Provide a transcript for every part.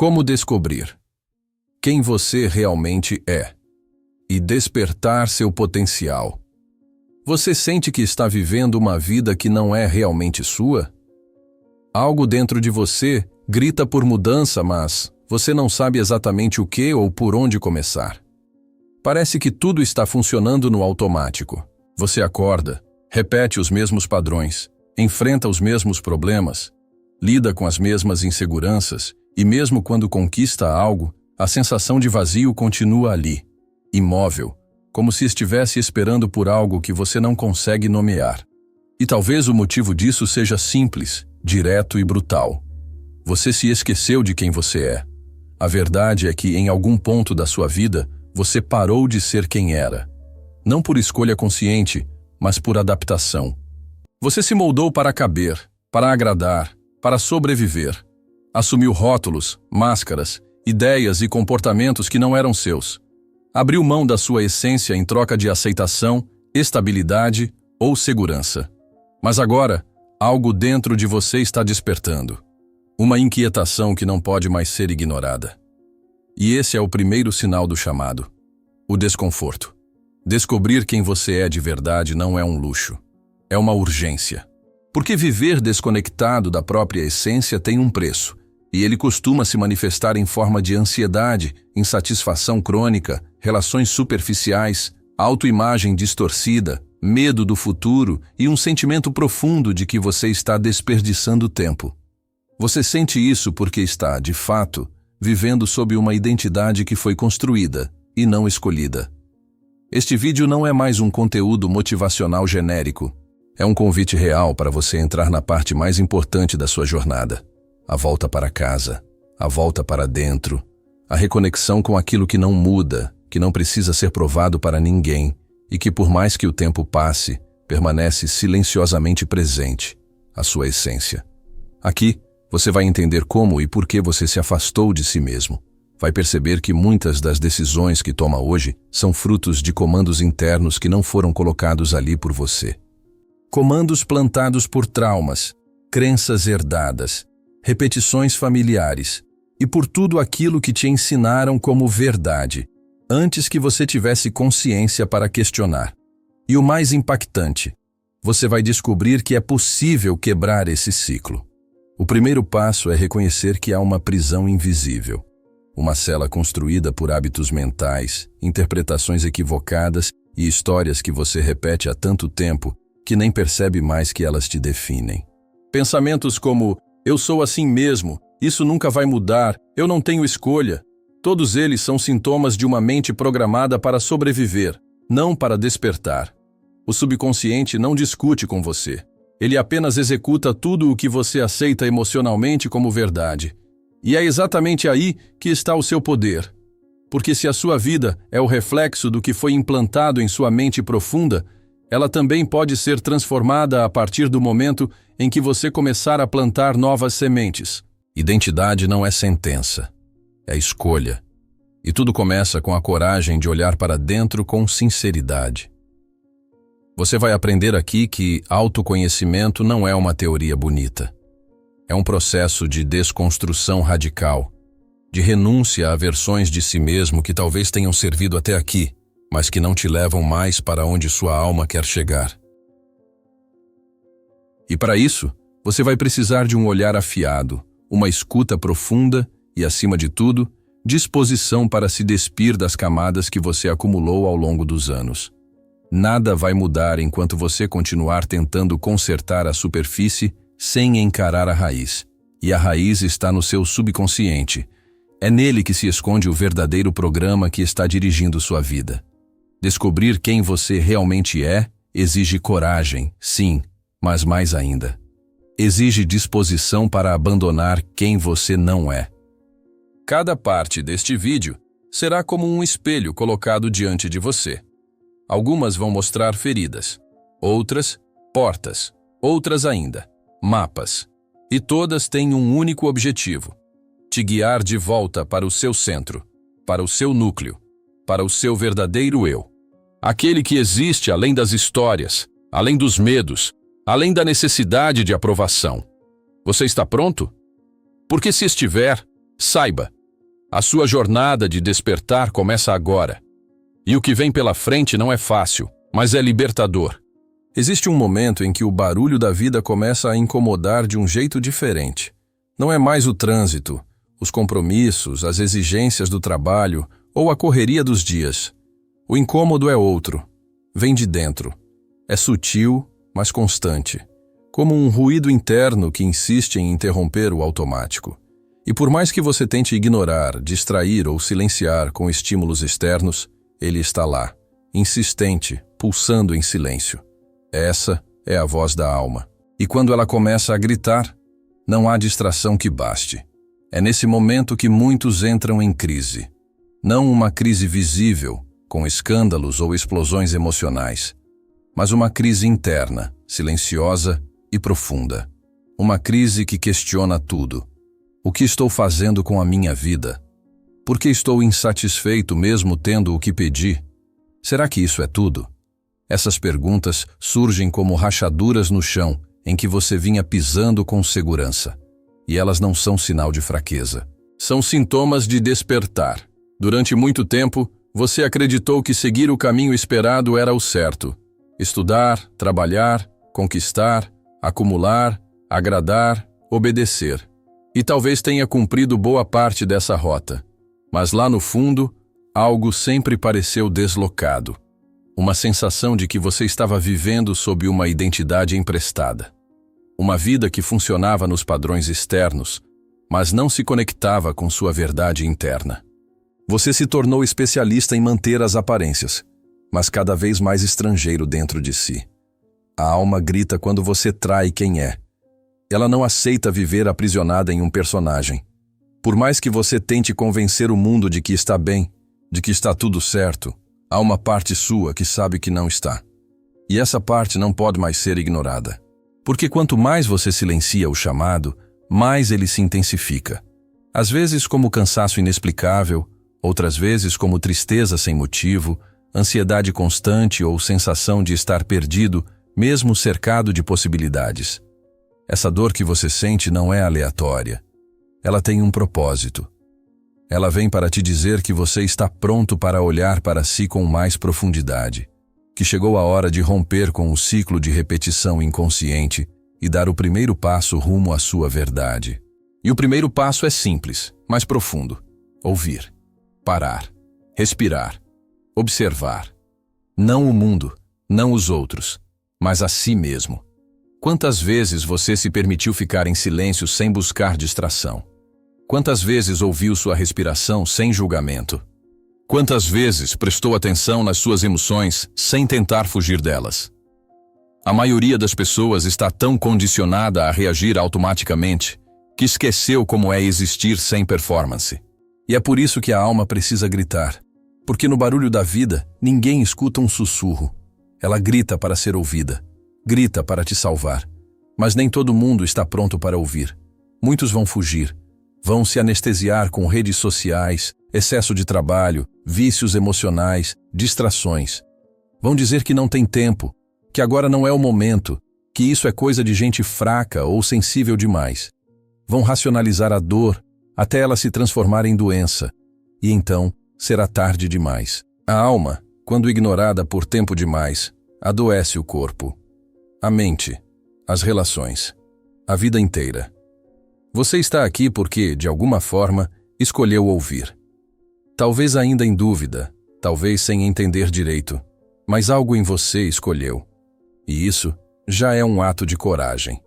Como descobrir quem você realmente é e despertar seu potencial? Você sente que está vivendo uma vida que não é realmente sua? Algo dentro de você grita por mudança, mas você não sabe exatamente o que ou por onde começar. Parece que tudo está funcionando no automático. Você acorda, repete os mesmos padrões, enfrenta os mesmos problemas, lida com as mesmas inseguranças e mesmo quando conquista algo, a sensação de vazio continua ali, imóvel, como se estivesse esperando por algo que você não consegue nomear. E talvez o motivo disso seja simples, direto e brutal. Você se esqueceu de quem você é. A verdade é que em algum ponto da sua vida, você parou de ser quem era. Não por escolha consciente, mas por adaptação. Você se moldou para caber, para agradar, para sobreviver. Assumiu rótulos, máscaras, ideias e comportamentos que não eram seus. Abriu mão da sua essência em troca de aceitação, estabilidade ou segurança. Mas agora, algo dentro de você está despertando. Uma inquietação que não pode mais ser ignorada. E esse é o primeiro sinal do chamado: o desconforto. Descobrir quem você é de verdade não é um luxo. É uma urgência. Porque viver desconectado da própria essência tem um preço, e ele costuma se manifestar em forma de ansiedade, insatisfação crônica, relações superficiais, autoimagem distorcida, medo do futuro e um sentimento profundo de que você está desperdiçando tempo. Você sente isso porque está, de fato, vivendo sob uma identidade que foi construída e não escolhida. Este vídeo não é mais um conteúdo motivacional genérico. É um convite real para você entrar na parte mais importante da sua jornada. A volta para casa, a volta para dentro, a reconexão com aquilo que não muda, que não precisa ser provado para ninguém e que, por mais que o tempo passe, permanece silenciosamente presente, a sua essência. Aqui, você vai entender como e por que você se afastou de si mesmo. Vai perceber que muitas das decisões que toma hoje são frutos de comandos internos que não foram colocados ali por você. Comandos plantados por traumas, crenças herdadas, repetições familiares e por tudo aquilo que te ensinaram como verdade, antes que você tivesse consciência para questionar. E o mais impactante, você vai descobrir que é possível quebrar esse ciclo. O primeiro passo é reconhecer que há uma prisão invisível, uma cela construída por hábitos mentais, interpretações equivocadas e histórias que você repete há tanto tempo que nem percebe mais que elas te definem. Pensamentos como: eu sou assim mesmo, isso nunca vai mudar, eu não tenho escolha. Todos eles são sintomas de uma mente programada para sobreviver, não para despertar. O subconsciente não discute com você. Ele apenas executa tudo o que você aceita emocionalmente como verdade. E é exatamente aí que está o seu poder. Porque se a sua vida é o reflexo do que foi implantado em sua mente profunda, ela também pode ser transformada a partir do momento em que você começar a plantar novas sementes. Identidade não é sentença, é escolha. E tudo começa com a coragem de olhar para dentro com sinceridade. Você vai aprender aqui que autoconhecimento não é uma teoria bonita. É um processo de desconstrução radical, de renúncia a versões de si mesmo que talvez tenham servido até aqui, mas que não te levam mais para onde sua alma quer chegar. E para isso, você vai precisar de um olhar afiado, uma escuta profunda e, acima de tudo, disposição para se despir das camadas que você acumulou ao longo dos anos. Nada vai mudar enquanto você continuar tentando consertar a superfície sem encarar a raiz. E a raiz está no seu subconsciente. É nele que se esconde o verdadeiro programa que está dirigindo sua vida. Descobrir quem você realmente é exige coragem, sim, mas mais ainda. Exige disposição para abandonar quem você não é. Cada parte deste vídeo será como um espelho colocado diante de você. Algumas vão mostrar feridas, outras, portas, outras ainda, mapas. E todas têm um único objetivo: te guiar de volta para o seu centro, para o seu núcleo, para o seu verdadeiro eu. Aquele que existe além das histórias, além dos medos, além da necessidade de aprovação. Você está pronto? Porque se estiver, Saiba, a sua jornada de despertar começa agora. E o que vem pela frente não é fácil, mas é libertador. Existe um momento em que o barulho da vida começa a incomodar de um jeito diferente. Não é mais o trânsito, os compromissos, as exigências do trabalho ou a correria dos dias. O incômodo é outro. Vem de dentro. É sutil, mas constante. Como um ruído interno que insiste em interromper o automático. E por mais que você tente ignorar, distrair ou silenciar com estímulos externos, ele está lá, insistente, pulsando em silêncio. Essa é a voz da alma. E quando ela começa a gritar, não há distração que baste. É nesse momento que muitos entram em crise. Não uma crise visível, com escândalos ou explosões emocionais, mas uma crise interna, silenciosa e profunda. Uma crise que questiona tudo. O que estou fazendo com a minha vida? Por que estou insatisfeito mesmo tendo o que pedi? Será que isso é tudo? Essas perguntas surgem como rachaduras no chão em que você vinha pisando com segurança. E elas não são sinal de fraqueza. São sintomas de despertar. Durante muito tempo, você acreditou que seguir o caminho esperado era o certo. Estudar, trabalhar, conquistar, acumular, agradar, obedecer. E talvez tenha cumprido boa parte dessa rota. Mas lá no fundo, algo sempre pareceu deslocado. Uma sensação de que você estava vivendo sob uma identidade emprestada. Uma vida que funcionava nos padrões externos, mas não se conectava com sua verdade interna. Você se tornou especialista em manter as aparências, mas cada vez mais estrangeiro dentro de si. A alma grita quando você trai quem é. Ela não aceita viver aprisionada em um personagem. Por mais que você tente convencer o mundo de que está bem, de que está tudo certo, há uma parte sua que sabe que não está. E essa parte não pode mais ser ignorada. Porque quanto mais você silencia o chamado, mais ele se intensifica. Às vezes como cansaço inexplicável, outras vezes como tristeza sem motivo, ansiedade constante ou sensação de estar perdido, mesmo cercado de possibilidades. Essa dor que você sente não é aleatória. Ela tem um propósito. Ela vem para te dizer que você está pronto para olhar para si com mais profundidade, que chegou a hora de romper com o ciclo de repetição inconsciente e dar o primeiro passo rumo à sua verdade. E o primeiro passo é simples, mas profundo. Ouvir. Parar. Respirar. Observar. Não o mundo, não os outros, mas a si mesmo. Quantas vezes você se permitiu ficar em silêncio sem buscar distração? Quantas vezes ouviu sua respiração sem julgamento? Quantas vezes prestou atenção nas suas emoções sem tentar fugir delas? A maioria das pessoas está tão condicionada a reagir automaticamente que esqueceu como é existir sem performance. E é por isso que a alma precisa gritar. Porque no barulho da vida, ninguém escuta um sussurro. Ela grita para ser ouvida. Grita para te salvar. Mas nem todo mundo está pronto para ouvir. Muitos vão fugir. Vão se anestesiar com redes sociais, excesso de trabalho, vícios emocionais, distrações. Vão dizer que não tem tempo, que agora não é o momento, que isso é coisa de gente fraca ou sensível demais. Vão racionalizar a dor até ela se transformar em doença. E então, será tarde demais. A alma, quando ignorada por tempo demais, adoece o corpo, a mente, as relações, a vida inteira. Você está aqui porque, de alguma forma, escolheu ouvir. Talvez ainda em dúvida, talvez sem entender direito, mas algo em você escolheu. E isso já é um ato de coragem.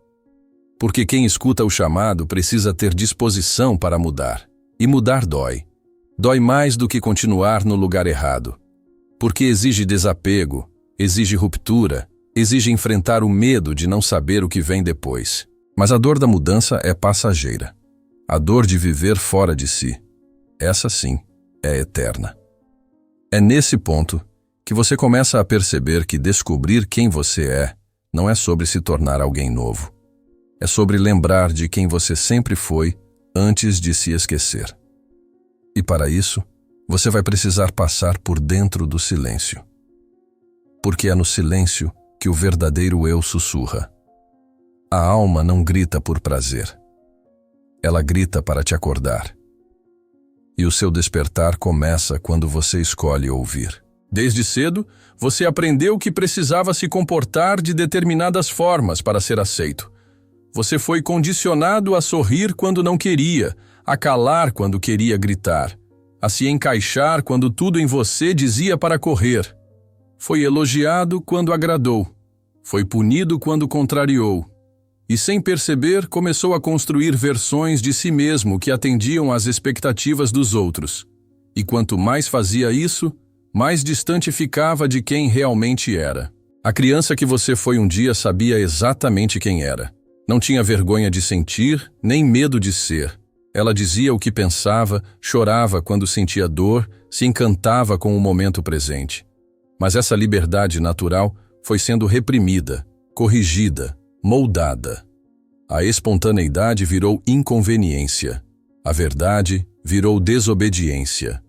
Porque quem escuta o chamado precisa ter disposição para mudar. E mudar dói. Dói mais do que continuar no lugar errado. Porque exige desapego, exige ruptura, exige enfrentar o medo de não saber o que vem depois. Mas a dor da mudança é passageira. A dor de viver fora de si, essa sim, é eterna. É nesse ponto que você começa a perceber que descobrir quem você é não é sobre se tornar alguém novo. É sobre lembrar de quem você sempre foi antes de se esquecer. E para isso, você vai precisar passar por dentro do silêncio. Porque é no silêncio que o verdadeiro eu sussurra. A alma não grita por prazer. Ela grita para te acordar. seu despertar começa quando você escolhe ouvir. Desde cedo, você aprendeu que precisava se comportar de determinadas formas para ser aceito. Você foi condicionado a sorrir quando não queria, a calar quando queria gritar, a se encaixar quando tudo em você dizia para correr. Foi elogiado quando agradou, foi punido quando contrariou. E sem perceber, começou a construir versões de si mesmo que atendiam às expectativas dos outros. E quanto mais fazia isso, mais distante ficava de quem realmente era. A criança que você foi um dia sabia exatamente quem era. Não tinha vergonha de sentir, nem medo de ser. Ela dizia o que pensava, chorava quando sentia dor, se encantava com o momento presente. Mas essa liberdade natural foi sendo reprimida, corrigida, moldada. A espontaneidade virou inconveniência. A verdade virou desobediência.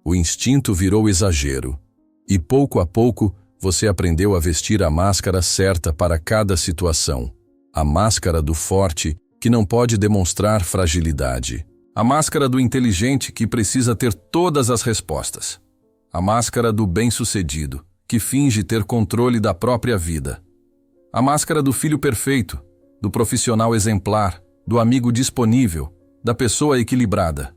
O instinto virou exagero. E pouco a pouco, você aprendeu a vestir a máscara certa para cada situação. A máscara do forte, que não pode demonstrar fragilidade. A máscara do inteligente, que precisa ter todas as respostas. A máscara do bem-sucedido, que finge ter controle da própria vida. A máscara do filho perfeito, do profissional exemplar, do amigo disponível, da pessoa equilibrada.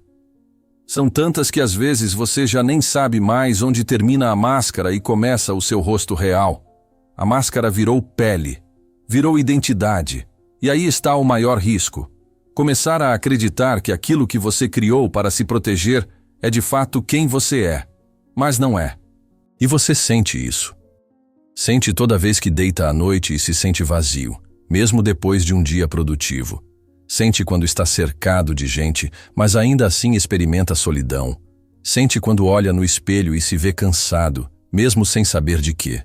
São tantas que às vezes você já nem sabe mais onde termina a máscara e começa o seu rosto real. A máscara virou pele, virou identidade. E aí está o maior risco. Começar a acreditar que aquilo que você criou para se proteger é de fato quem você é, mas não é. E você sente isso. Sente toda vez que deita à noite e se sente vazio, mesmo depois de um dia produtivo. Sente quando está cercado de gente, mas ainda assim experimenta solidão. Sente quando olha no espelho e se vê cansado, mesmo sem saber de quê.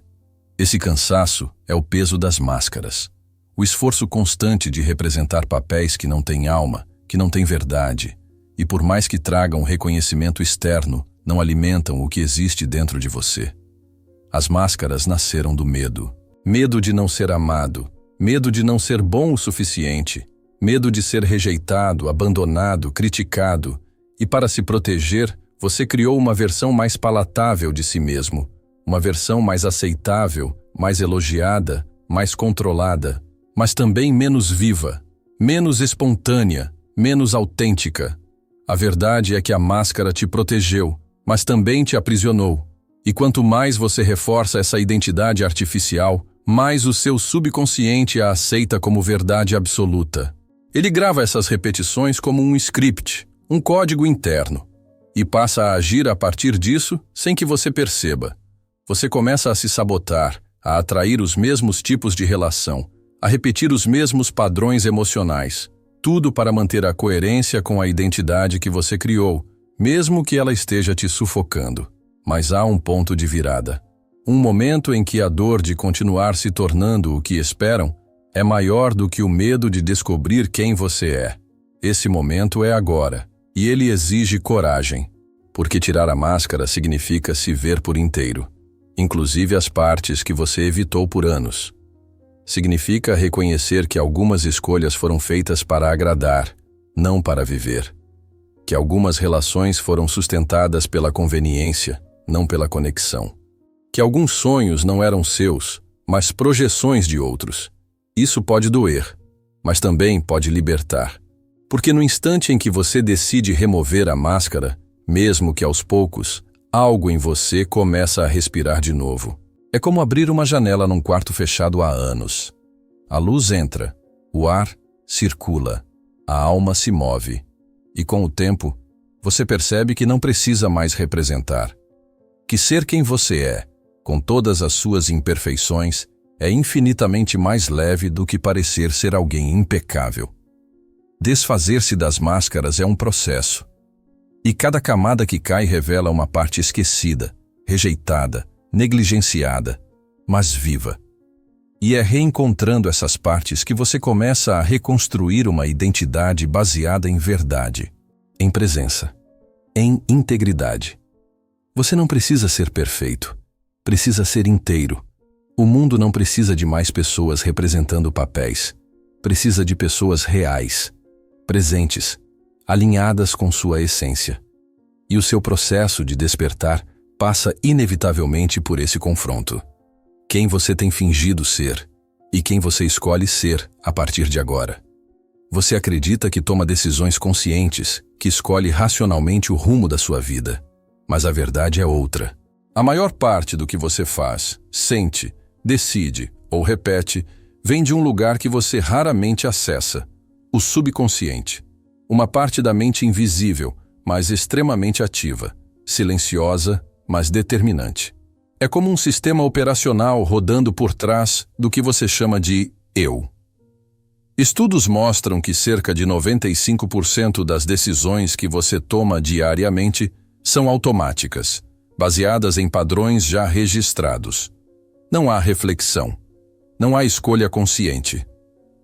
Esse cansaço é o peso das máscaras. O esforço constante de representar papéis que não têm alma, que não têm verdade, e por mais que tragam reconhecimento externo, não alimentam o que existe dentro de você. As máscaras nasceram do medo. Medo de não ser amado, medo de não ser bom o suficiente, medo de ser rejeitado, abandonado, criticado. E para se proteger, você criou uma versão mais palatável de si mesmo, uma versão mais aceitável, mais elogiada, mais controlada, mas também menos viva, menos espontânea, menos autêntica. A verdade é que a máscara te protegeu, mas também te aprisionou. E quanto mais você reforça essa identidade artificial, mais o seu subconsciente a aceita como verdade absoluta. Ele grava essas repetições como um script, um código interno, e passa a agir a partir disso sem que você perceba. Você começa a se sabotar, a atrair os mesmos tipos de relação, a repetir os mesmos padrões emocionais, tudo para manter a coerência com a identidade que você criou, mesmo que ela esteja te sufocando. Mas há um ponto de virada. Um momento em que a dor de continuar se tornando o que esperam é maior do que o medo de descobrir quem você é. Esse momento é agora, e ele exige coragem, porque tirar a máscara significa se ver por inteiro, inclusive as partes que você evitou por anos. Significa reconhecer que algumas escolhas foram feitas para agradar, não para viver. Que algumas relações foram sustentadas pela conveniência, não pela conexão. Que alguns sonhos não eram seus, mas projeções de outros. Isso pode doer, mas também pode libertar. Porque no instante em que você decide remover a máscara, mesmo que aos poucos, algo em você começa a respirar de novo. É como abrir uma janela num quarto fechado há anos. A luz entra, o ar circula, a alma se move. E com o tempo, você percebe que não precisa mais representar. Que ser quem você é, com todas as suas imperfeições, é infinitamente mais leve do que parecer ser alguém impecável. Desfazer-se das máscaras é um processo. E cada camada que cai revela uma parte esquecida, rejeitada, negligenciada, mas viva. E é reencontrando essas partes que você começa a reconstruir uma identidade baseada em verdade, em presença, em integridade. Você não precisa ser perfeito, precisa ser inteiro. O mundo não precisa de mais pessoas representando papéis, precisa de pessoas reais, presentes, alinhadas com sua essência. E o seu processo de despertar passa inevitavelmente por esse confronto. Quem você tem fingido ser e quem você escolhe ser a partir de agora. Você acredita que toma decisões conscientes, que escolhe racionalmente o rumo da sua vida. Mas a verdade é outra. A maior parte do que você faz, sente, decide ou repete vem de um lugar que você raramente acessa, o subconsciente. Uma parte da mente invisível, mas extremamente ativa, silenciosa, mas determinante. É como um sistema operacional rodando por trás do que você chama de eu. Estudos mostram que cerca de 95% das decisões que você toma diariamente são automáticas, baseadas em padrões já registrados. Não há reflexão. Não há escolha consciente.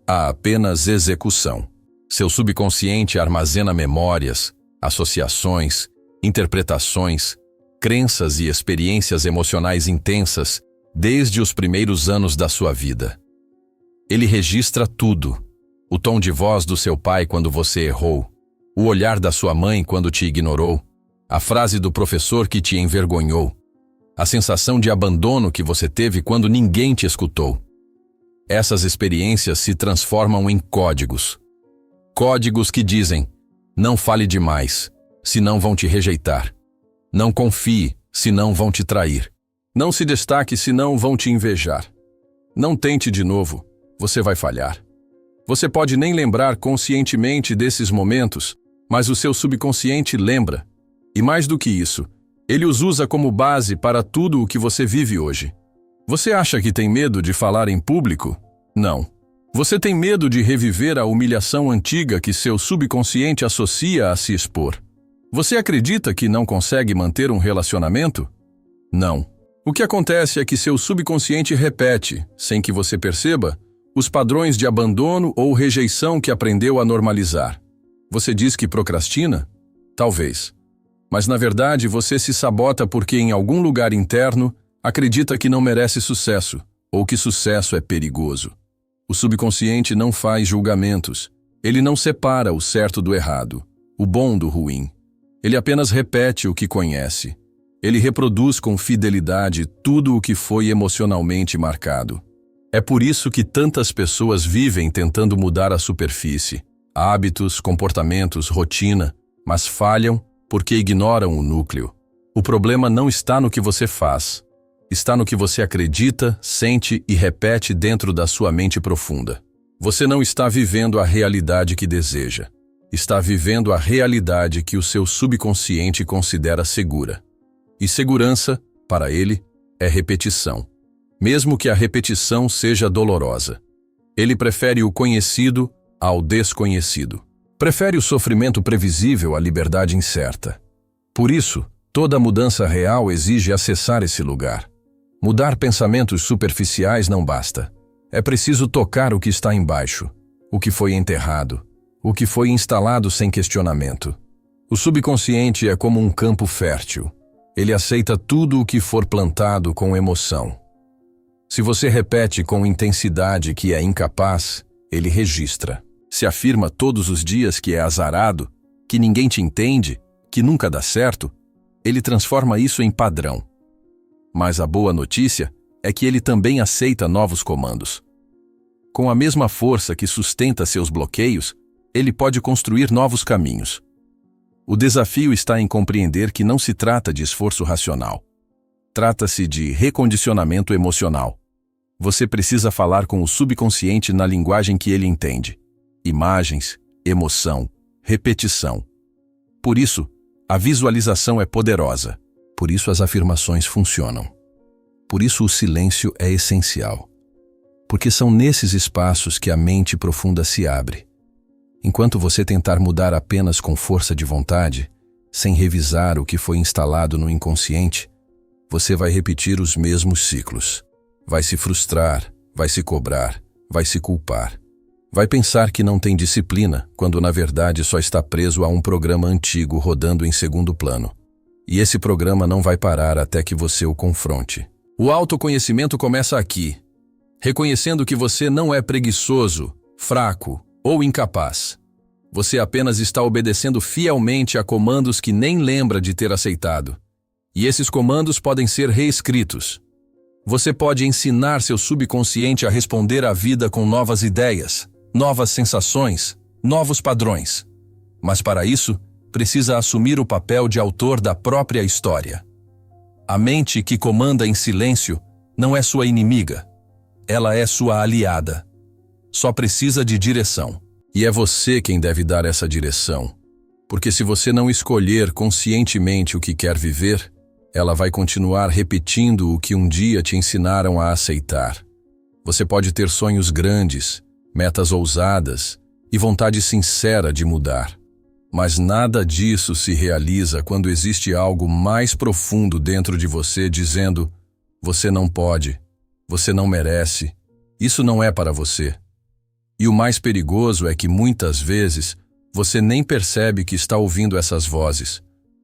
Há apenas execução. Seu subconsciente armazena memórias, associações, interpretações, crenças e experiências emocionais intensas desde os primeiros anos da sua vida. Ele registra tudo. O tom de voz do seu pai quando você errou, o olhar da sua mãe quando te ignorou, a frase do professor que te envergonhou, a sensação de abandono que você teve quando ninguém te escutou. Essas experiências se transformam em códigos. Códigos que dizem: não fale demais, senão vão te rejeitar. Não confie, senão vão te trair. Não se destaque, senão vão te invejar. Não tente de novo, você vai falhar. Você pode nem lembrar conscientemente desses momentos, mas o seu subconsciente lembra. E mais do que isso, ele os usa como base para tudo o que você vive hoje. Você acha que tem medo de falar em público? Não. Você tem medo de reviver a humilhação antiga que seu subconsciente associa a se expor. Você acredita que não consegue manter um relacionamento? Não. O que acontece é que seu subconsciente repete, sem que você perceba, os padrões de abandono ou rejeição que aprendeu a normalizar. Você diz que procrastina? Talvez. Mas na verdade você se sabota porque em algum lugar interno acredita que não merece sucesso, ou que sucesso é perigoso. O subconsciente não faz julgamentos. Ele não separa o certo do errado, o bom do ruim. Ele apenas repete o que conhece. Ele reproduz com fidelidade tudo o que foi emocionalmente marcado. É por isso que tantas pessoas vivem tentando mudar a superfície, hábitos, comportamentos, rotina, mas falham porque ignoram o núcleo. O problema não está no que você faz, está no que você acredita, sente e repete dentro da sua mente profunda. Você não está vivendo a realidade que deseja, está vivendo a realidade que o seu subconsciente considera segura. E segurança, para ele, é repetição. Mesmo que a repetição seja dolorosa. Ele prefere o conhecido ao desconhecido. Prefere o sofrimento previsível à liberdade incerta. Por isso, toda mudança real exige acessar esse lugar. Mudar pensamentos superficiais não basta. É preciso tocar o que está embaixo, o que foi enterrado, o que foi instalado sem questionamento. O subconsciente é como um campo fértil. Ele aceita tudo o que for plantado com emoção. Se você repete com intensidade que é incapaz, ele registra. Se afirma todos os dias que é azarado, que ninguém te entende, que nunca dá certo, ele transforma isso em padrão. Mas a boa notícia é que ele também aceita novos comandos. Com a mesma força que sustenta seus bloqueios, ele pode construir novos caminhos. O desafio está em compreender que não se trata de esforço racional. Trata-se de recondicionamento emocional. Você precisa falar com o subconsciente na linguagem que ele entende. Imagens, emoção, repetição. Por isso, a visualização é poderosa. Por isso as afirmações funcionam. Por isso o silêncio é essencial. Porque são nesses espaços que a mente profunda se abre. Enquanto você tentar mudar apenas com força de vontade, sem revisar o que foi instalado no inconsciente, você vai repetir os mesmos ciclos. Vai se frustrar, vai se cobrar, vai se culpar. Vai pensar que não tem disciplina, quando na verdade só está preso a um programa antigo rodando em segundo plano. E esse programa não vai parar até que você o confronte. O autoconhecimento começa aqui, reconhecendo que você não é preguiçoso, fraco ou incapaz. Você apenas está obedecendo fielmente a comandos que nem lembra de ter aceitado. E esses comandos podem ser reescritos. Você pode ensinar seu subconsciente a responder à vida com novas ideias, novas sensações, novos padrões. Mas para isso, precisa assumir o papel de autor da própria história. A mente que comanda em silêncio não é sua inimiga. Ela é sua aliada. Só precisa de direção. E é você quem deve dar essa direção. Porque se você não escolher conscientemente o que quer viver, ela vai continuar repetindo o que um dia te ensinaram a aceitar. Você pode ter sonhos grandes, metas ousadas e vontade sincera de mudar. Mas nada disso se realiza quando existe algo mais profundo dentro de você dizendo: você não pode, você não merece, isso não é para você. E o mais perigoso é que muitas vezes você nem percebe que está ouvindo essas vozes.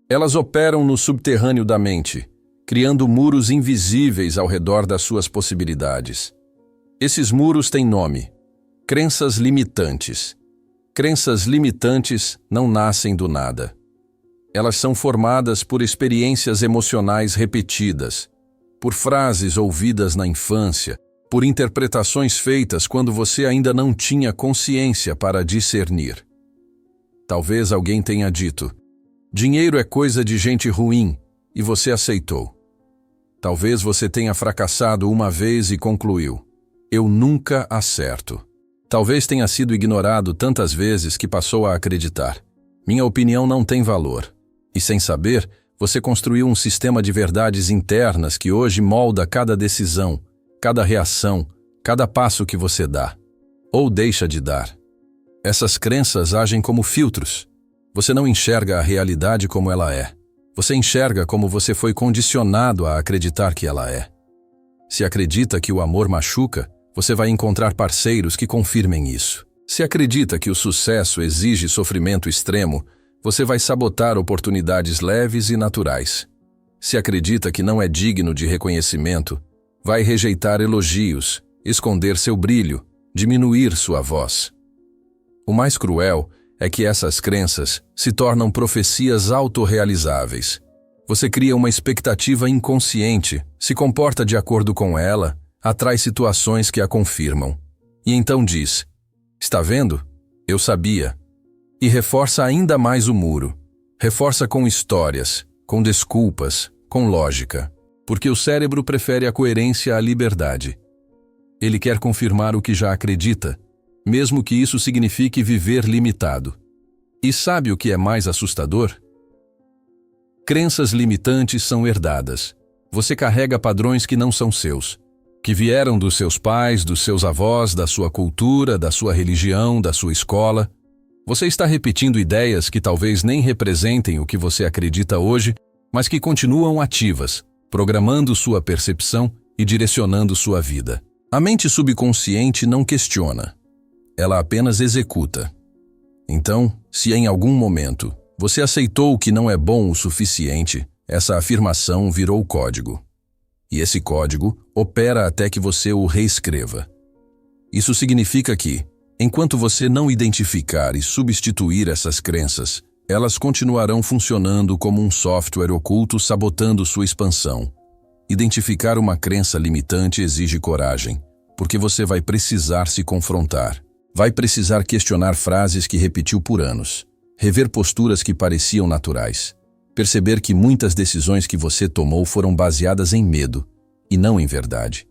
Elas operam no subterrâneo da mente, criando muros invisíveis ao redor das suas possibilidades. Esses muros têm nome: crenças limitantes. Crenças limitantes não nascem do nada. Elas são formadas por experiências emocionais repetidas, por frases ouvidas na infância, por interpretações feitas quando você ainda não tinha consciência para discernir. Talvez alguém tenha dito: dinheiro é coisa de gente ruim, e você aceitou. Talvez você tenha fracassado uma vez e concluiu: eu nunca acerto. Talvez tenha sido ignorado tantas vezes que passou a acreditar: minha opinião não tem valor. E sem saber, você construiu um sistema de verdades internas que hoje molda cada decisão, cada reação, cada passo que você dá, ou deixa de dar. Essas crenças agem como filtros. Você não enxerga a realidade como ela é. Você enxerga como você foi condicionado a acreditar que ela é. Se acredita que o amor machuca, você vai encontrar parceiros que confirmem isso. Se acredita que o sucesso exige sofrimento extremo, você vai sabotar oportunidades leves e naturais. Se acredita que não é digno de reconhecimento, vai rejeitar elogios, esconder seu brilho, diminuir sua voz. O mais cruel é que essas crenças se tornam profecias autorrealizáveis. Você cria uma expectativa inconsciente, se comporta de acordo com ela, atrai situações que a confirmam. E então diz: está vendo? Eu sabia. E reforça ainda mais o muro. Reforça com histórias, com desculpas, com lógica. Porque o cérebro prefere a coerência à liberdade. Ele quer confirmar o que já acredita, mesmo que isso signifique viver limitado. E sabe o que é mais assustador? Crenças limitantes são herdadas. Você carrega padrões que não são seus, que vieram dos seus pais, dos seus avós, da sua cultura, da sua religião, da sua escola. Você está repetindo ideias que talvez nem representem o que você acredita hoje, mas que continuam ativas, programando sua percepção e direcionando sua vida. A mente subconsciente não questiona. Ela apenas executa. Então, se em algum momento você aceitou que não é bom o suficiente, essa afirmação virou código. E esse código opera até que você o reescreva. Isso significa que, enquanto você não identificar e substituir essas crenças, elas continuarão funcionando como um software oculto sabotando sua expansão. Identificar uma crença limitante exige coragem, porque você vai precisar se confrontar. Vai precisar questionar frases que repetiu por anos, rever posturas que pareciam naturais, perceber que muitas decisões que você tomou foram baseadas em medo e não em verdade.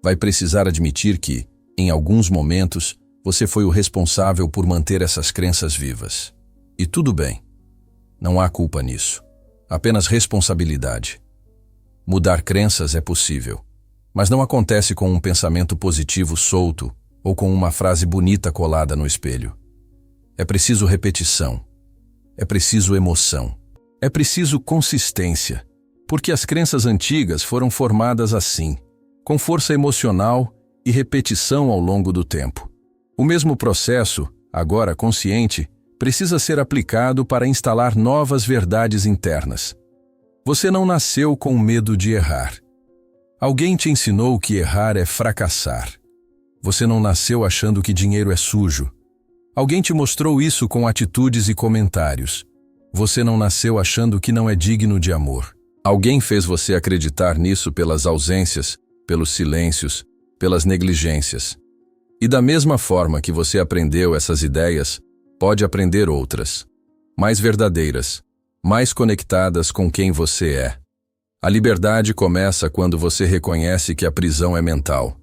Vai precisar admitir que, em alguns momentos, você foi o responsável por manter essas crenças vivas. E tudo bem. Não há culpa nisso. Apenas responsabilidade. Mudar crenças é possível, mas não acontece com um pensamento positivo solto ou com uma frase bonita colada no espelho. É preciso repetição. É preciso emoção. É preciso consistência, porque as crenças antigas foram formadas assim, com força emocional e repetição ao longo do tempo. O mesmo processo, agora consciente, precisa ser aplicado para instalar novas verdades internas. Você não nasceu com medo de errar. Alguém te ensinou que errar é fracassar. Você não nasceu achando que dinheiro é sujo. Alguém te mostrou isso com atitudes e comentários. Você não nasceu achando que não é digno de amor. Alguém fez você acreditar nisso pelas ausências, pelos silêncios, pelas negligências. E da mesma forma que você aprendeu essas ideias, pode aprender outras, mais verdadeiras, mais conectadas com quem você é. A liberdade começa quando você reconhece que a prisão é mental,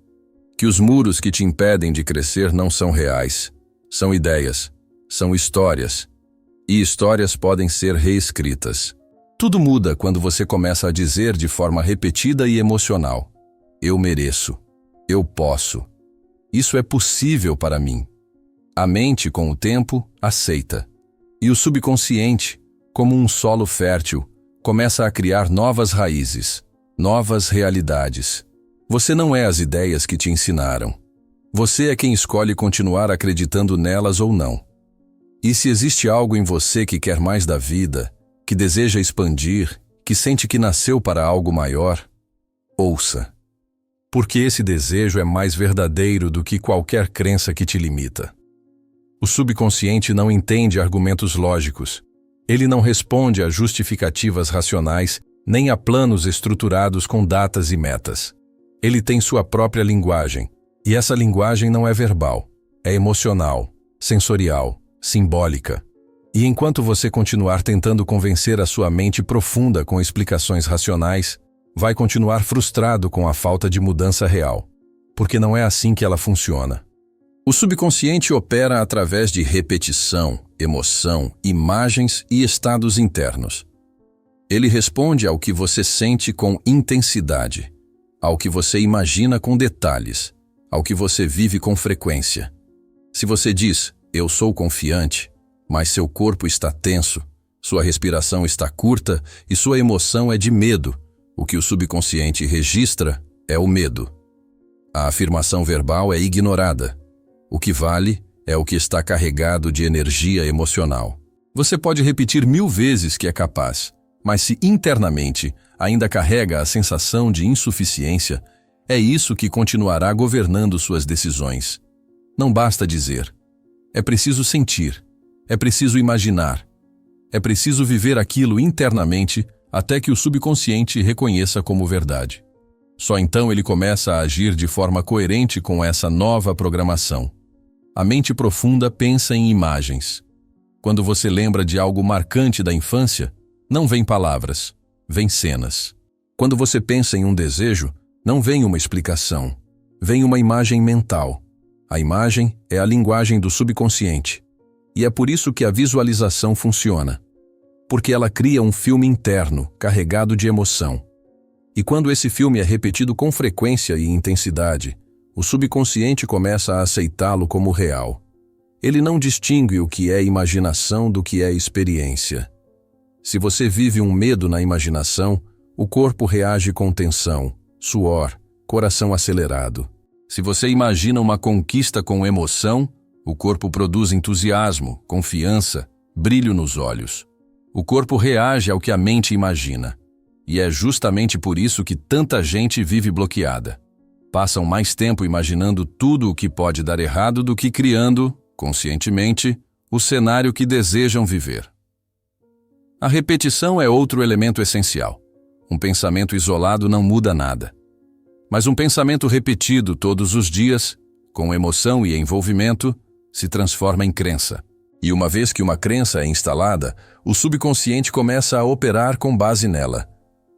que os muros que te impedem de crescer não são reais, são ideias, são histórias, e histórias podem ser reescritas. Tudo muda quando você começa a dizer de forma repetida e emocional: eu mereço, eu posso, isso é possível para mim. A mente, com o tempo, aceita. E o subconsciente, como um solo fértil, começa a criar novas raízes, novas realidades. Você não é as ideias que te ensinaram. Você é quem escolhe continuar acreditando nelas ou não. E se existe algo em você que quer mais da vida, que deseja expandir, que sente que nasceu para algo maior, ouça. Porque esse desejo é mais verdadeiro do que qualquer crença que te limita. O subconsciente não entende argumentos lógicos. Ele não responde a justificativas racionais, nem a planos estruturados com datas e metas. Ele tem sua própria linguagem, e essa linguagem não é verbal, é emocional, sensorial, simbólica. E enquanto você continuar tentando convencer a sua mente profunda com explicações racionais, vai continuar frustrado com a falta de mudança real, porque não é assim que ela funciona. O subconsciente opera através de repetição, emoção, imagens e estados internos. Ele responde ao que você sente com intensidade, ao que você imagina com detalhes, ao que você vive com frequência. Se você diz, eu sou confiante, mas seu corpo está tenso, sua respiração está curta e sua emoção é de medo, o que o subconsciente registra é o medo. A afirmação verbal é ignorada. O que vale é o que está carregado de energia emocional. Você pode repetir 1000 vezes que é capaz, mas se internamente ainda carrega a sensação de insuficiência, é isso que continuará governando suas decisões. Não basta dizer. É preciso sentir. É preciso imaginar. É preciso viver aquilo internamente até que o subconsciente reconheça como verdade. Só então ele começa a agir de forma coerente com essa nova programação. A mente profunda pensa em imagens. Quando você lembra de algo marcante da infância, não vem palavras, vem cenas. Quando você pensa em um desejo, não vem uma explicação, vem uma imagem mental. A imagem é a linguagem do subconsciente. E é por isso que a visualização funciona. Porque ela cria um filme interno, carregado de emoção. E quando esse filme é repetido com frequência e intensidade, o subconsciente começa a aceitá-lo como real. Ele não distingue o que é imaginação do que é experiência. Se você vive um medo na imaginação, o corpo reage com tensão, suor, coração acelerado. Se você imagina uma conquista com emoção, o corpo produz entusiasmo, confiança, brilho nos olhos. O corpo reage ao que a mente imagina. E é justamente por isso que tanta gente vive bloqueada. Passam mais tempo imaginando tudo o que pode dar errado do que criando, conscientemente, o cenário que desejam viver. A repetição é outro elemento essencial. Um pensamento isolado não muda nada. Mas um pensamento repetido todos os dias, com emoção e envolvimento, se transforma em crença. E uma vez que uma crença é instalada, o subconsciente começa a operar com base nela.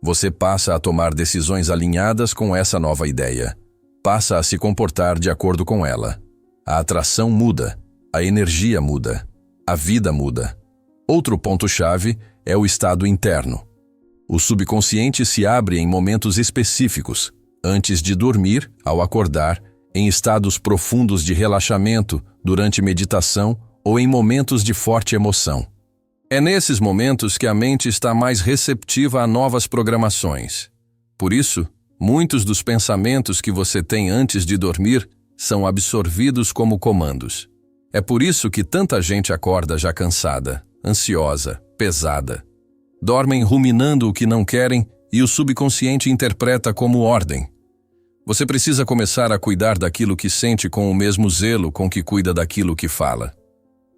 Você passa a tomar decisões alinhadas com essa nova ideia. Passa a se comportar de acordo com ela. A atração muda, a energia muda, a vida muda. Outro ponto-chave é o estado interno. O subconsciente se abre em momentos específicos, antes de dormir, ao acordar, em estados profundos de relaxamento, durante meditação ou em momentos de forte emoção. É nesses momentos que a mente está mais receptiva a novas programações. Por isso, muitos dos pensamentos que você tem antes de dormir são absorvidos como comandos. É por isso que tanta gente acorda já cansada, ansiosa, pesada. Dormem ruminando o que não querem e o subconsciente interpreta como ordem. Você precisa começar a cuidar daquilo que sente com o mesmo zelo com que cuida daquilo que fala.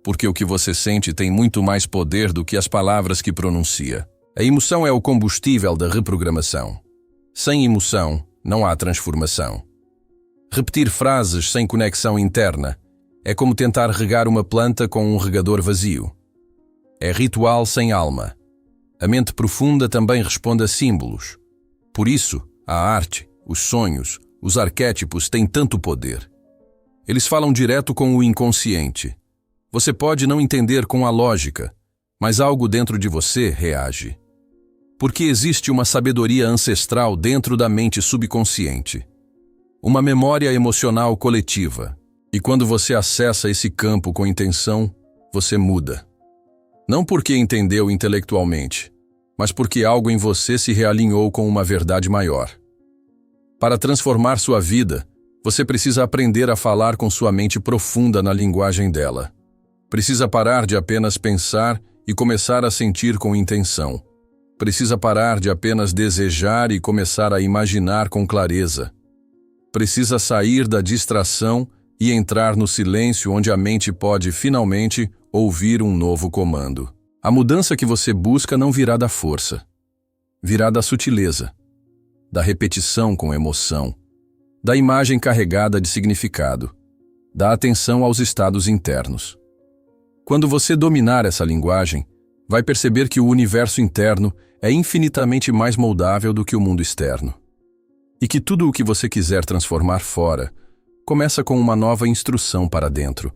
porque o que você sente tem muito mais poder do que as palavras que pronuncia. A emoção é o combustível da reprogramação. Sem emoção, não há transformação. Repetir frases sem conexão interna é como tentar regar uma planta com um regador vazio. É ritual sem alma. A mente profunda também responde a símbolos. Por isso, a arte, os sonhos, os arquétipos têm tanto poder. Eles falam direto com o inconsciente. Você pode não entender com a lógica, mas algo dentro de você reage. Porque existe uma sabedoria ancestral dentro da mente subconsciente. Uma memória emocional coletiva. E quando você acessa esse campo com intenção, você muda. Não porque entendeu intelectualmente, mas porque algo em você se realinhou com uma verdade maior. Para transformar sua vida, você precisa aprender a falar com sua mente profunda na linguagem dela. Precisa parar de apenas pensar e começar a sentir com intenção. Precisa parar de apenas desejar e começar a imaginar com clareza. Precisa sair da distração e entrar no silêncio onde a mente pode finalmente ouvir um novo comando. A mudança que você busca não virá da força. Virá da sutileza, da repetição com emoção, da imagem carregada de significado, da atenção aos estados internos. Quando você dominar essa linguagem, vai perceber que o universo interno é infinitamente mais moldável do que o mundo externo. E que tudo o que você quiser transformar fora começa com uma nova instrução para dentro.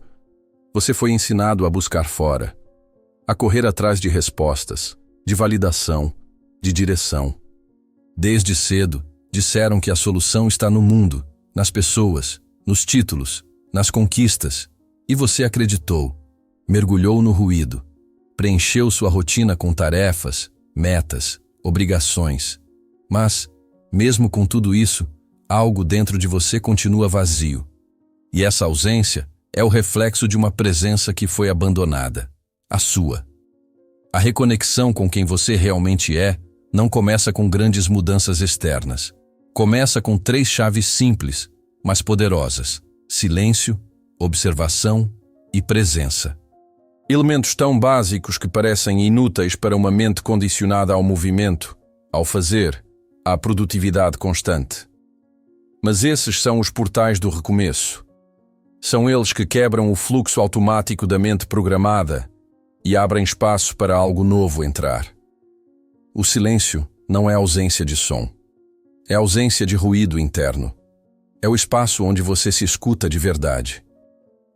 Você foi ensinado a buscar fora, a correr atrás de respostas, de validação, de direção. Desde cedo, disseram que a solução está no mundo, nas pessoas, nos títulos, nas conquistas, e você acreditou, mergulhou no ruído, preencheu sua rotina com tarefas, metas, obrigações. Mas, mesmo com tudo isso, algo dentro de você continua vazio. E essa ausência é o reflexo de uma presença que foi abandonada, a sua. A reconexão com quem você realmente é não começa com grandes mudanças externas. Começa com 3 chaves simples, mas poderosas: silêncio, observação e presença. Elementos tão básicos que parecem inúteis para uma mente condicionada ao movimento, ao fazer, à produtividade constante. Mas esses são os portais do recomeço. São eles que quebram o fluxo automático da mente programada e abrem espaço para algo novo entrar. O silêncio não é ausência de som. É ausência de ruído interno. É o espaço onde você se escuta de verdade.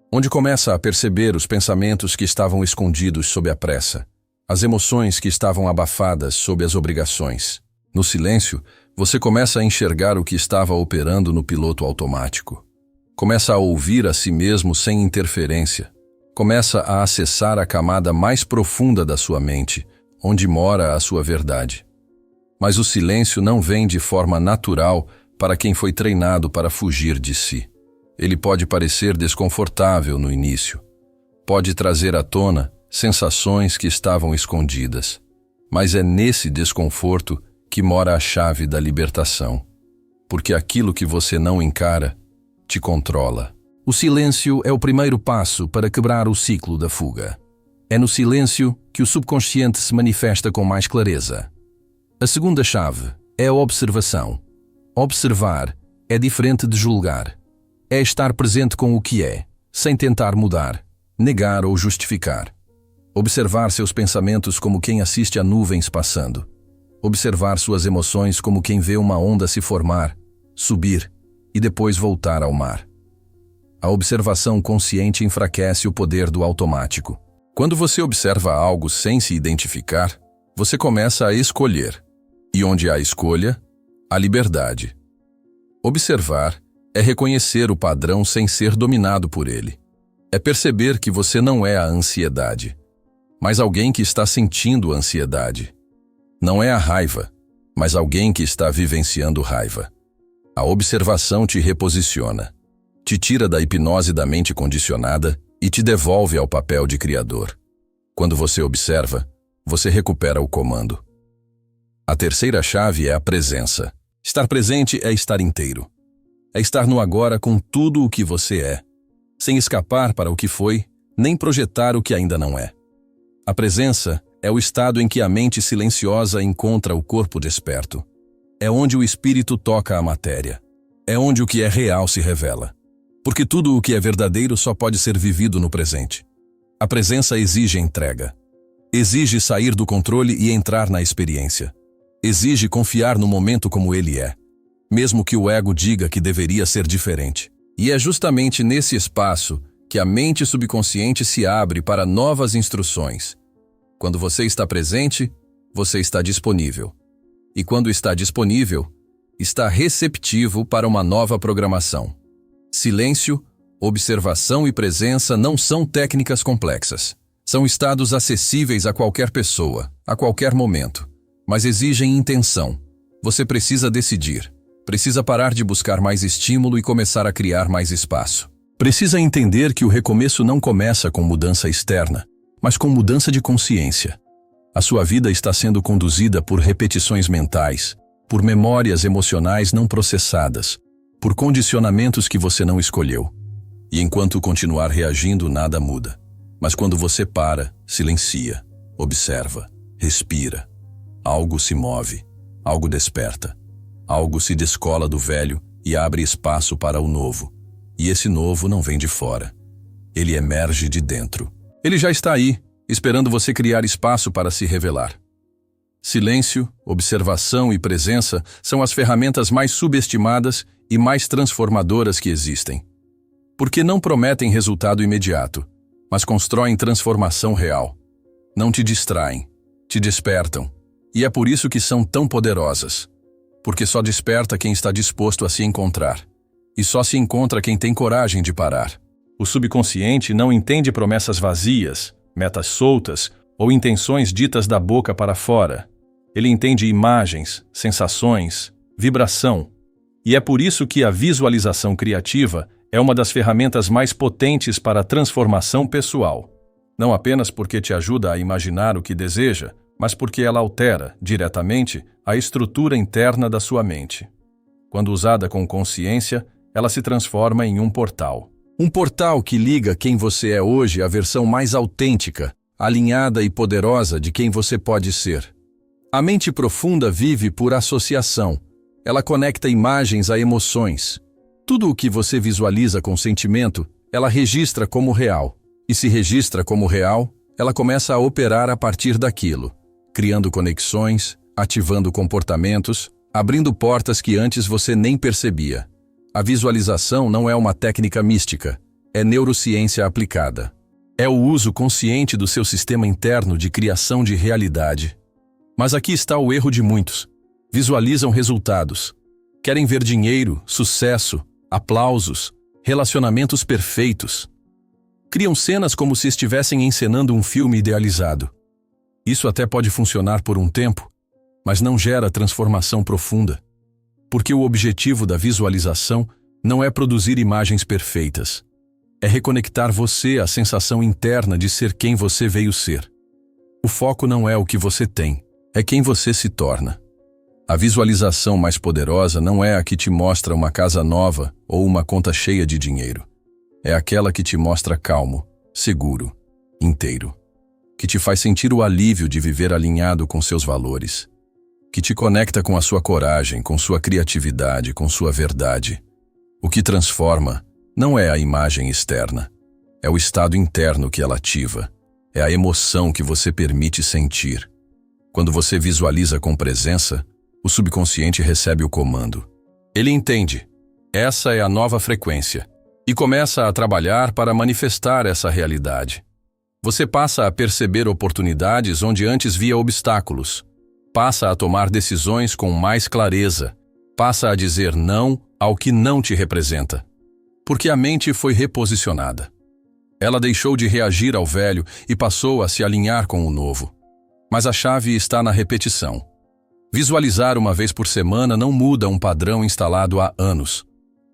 Onde começa a perceber os pensamentos que estavam escondidos sob a pressa, as emoções que estavam abafadas sob as obrigações. No silêncio, você começa a enxergar o que estava operando no piloto automático. Começa a ouvir a si mesmo sem interferência. Começa a acessar a camada mais profunda da sua mente, onde mora a sua verdade. Mas o silêncio não vem de forma natural para quem foi treinado para fugir de si. Ele pode parecer desconfortável no início. Pode trazer à tona sensações que estavam escondidas. Mas é nesse desconforto que mora a chave da libertação. Porque aquilo que você não encara te controla. O silêncio é o primeiro passo para quebrar o ciclo da fuga. É no silêncio que o subconsciente se manifesta com mais clareza. A segunda chave é a observação. Observar é diferente de julgar. É estar presente com o que é, sem tentar mudar, negar ou justificar. Observar seus pensamentos como quem assiste a nuvens passando. Observar suas emoções como quem vê uma onda se formar, subir e depois voltar ao mar. A observação consciente enfraquece o poder do automático. Quando você observa algo sem se identificar, você começa a escolher. E onde há escolha, há liberdade. Observar é reconhecer o padrão sem ser dominado por ele. É perceber que você não é a ansiedade, mas alguém que está sentindo ansiedade. Não é a raiva, mas alguém que está vivenciando raiva. A observação te reposiciona, te tira da hipnose da mente condicionada e te devolve ao papel de criador. Quando você observa, você recupera o comando. A terceira chave é a presença. Estar presente é estar inteiro. É estar no agora com tudo o que você é, sem escapar para o que foi nem projetar o que ainda não é. A presença é o estado em que a mente silenciosa encontra o corpo desperto. É onde o espírito toca a matéria. É onde o que é real se revela. Porque tudo o que é verdadeiro só pode ser vivido no presente. A presença exige entrega. Exige sair do controle e entrar na experiência. Exige confiar no momento como ele é, mesmo que o ego diga que deveria ser diferente. E é justamente nesse espaço que a mente subconsciente se abre para novas instruções. Quando você está presente, você está disponível. E quando está disponível, está receptivo para uma nova programação. Silêncio, observação e presença não são técnicas complexas. São estados acessíveis a qualquer pessoa, a qualquer momento. Mas exigem intenção. Você precisa decidir. Precisa parar de buscar mais estímulo e começar a criar mais espaço. Precisa entender que o recomeço não começa com mudança externa, mas com mudança de consciência. A sua vida está sendo conduzida por repetições mentais, por memórias emocionais não processadas, por condicionamentos que você não escolheu. E enquanto continuar reagindo, nada muda. Mas quando você para, silencia, observa, respira, algo se move, algo desperta, algo se descola do velho e abre espaço para o novo. E esse novo não vem de fora. Ele emerge de dentro. Ele já está aí, esperando você criar espaço para se revelar. Silêncio, observação e presença são as ferramentas mais subestimadas e mais transformadoras que existem. Porque não prometem resultado imediato, mas constroem transformação real. Não te distraem, te despertam. E é por isso que são tão poderosas. Porque só desperta quem está disposto a se encontrar. E só se encontra quem tem coragem de parar. O subconsciente não entende promessas vazias, metas soltas ou intenções ditas da boca para fora. Ele entende imagens, sensações, vibração. E é por isso que a visualização criativa é uma das ferramentas mais potentes para a transformação pessoal. Não apenas porque te ajuda a imaginar o que deseja, mas porque ela altera, diretamente, a estrutura interna da sua mente. Quando usada com consciência, ela se transforma em um portal. Um portal que liga quem você é hoje à versão mais autêntica, alinhada e poderosa de quem você pode ser. A mente profunda vive por associação. Ela conecta imagens a emoções. Tudo o que você visualiza com sentimento, ela registra como real. E se registra como real, ela começa a operar a partir daquilo, criando conexões, ativando comportamentos, abrindo portas que antes você nem percebia. A visualização não é uma técnica mística, é neurociência aplicada. É o uso consciente do seu sistema interno de criação de realidade. Mas aqui está o erro de muitos. Visualizam resultados. Querem ver dinheiro, sucesso, aplausos, relacionamentos perfeitos. Criam cenas como se estivessem encenando um filme idealizado. Isso até pode funcionar por um tempo, mas não gera transformação profunda. Porque o objetivo da visualização não é produzir imagens perfeitas. É reconectar você à sensação interna de ser quem você veio ser. O foco não é o que você tem, é quem você se torna. A visualização mais poderosa não é a que te mostra uma casa nova ou uma conta cheia de dinheiro. É aquela que te mostra calmo, seguro, inteiro. Que te faz sentir o alívio de viver alinhado com seus valores. Que te conecta com a sua coragem, com sua criatividade, com sua verdade. O que transforma não é a imagem externa, é o estado interno que ela ativa, é a emoção que você permite sentir. Quando você visualiza com presença, o subconsciente recebe o comando. Ele entende, essa é a nova frequência, e começa a trabalhar para manifestar essa realidade. Você passa a perceber oportunidades onde antes via obstáculos. Passa a tomar decisões com mais clareza. Passa a dizer não ao que não te representa. Porque a mente foi reposicionada. Ela deixou de reagir ao velho e passou a se alinhar com o novo. Mas a chave está na repetição. Visualizar uma vez por semana não muda um padrão instalado há anos.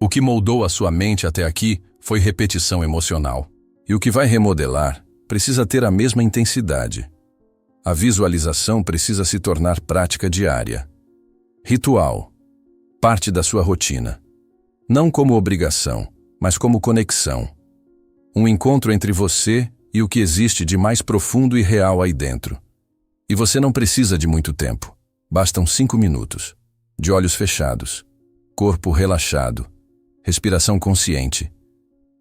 O que moldou a sua mente até aqui foi repetição emocional. E o que vai remodelar precisa ter a mesma intensidade. A visualização precisa se tornar prática diária. Ritual. Parte da sua rotina. Não como obrigação, mas como conexão. Um encontro entre você e o que existe de mais profundo e real aí dentro. E você não precisa de muito tempo. Bastam 5 minutos, de olhos fechados, corpo relaxado, respiração consciente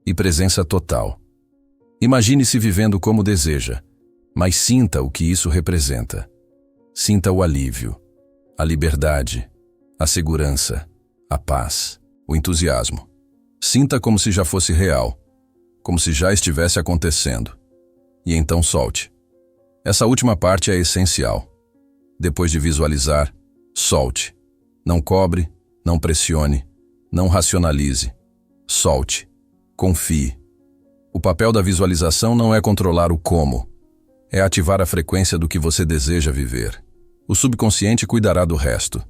e presença total. Imagine-se vivendo como deseja, mas sinta o que isso representa. Sinta o alívio, a liberdade, a segurança, a paz, o entusiasmo. Sinta como se já fosse real, como se já estivesse acontecendo. E então solte. Essa última parte é essencial. Depois de visualizar, solte. Não cobre, não pressione, não racionalize. Solte. Confie. O papel da visualização não é controlar o como, é ativar a frequência do que você deseja viver. O subconsciente cuidará do resto.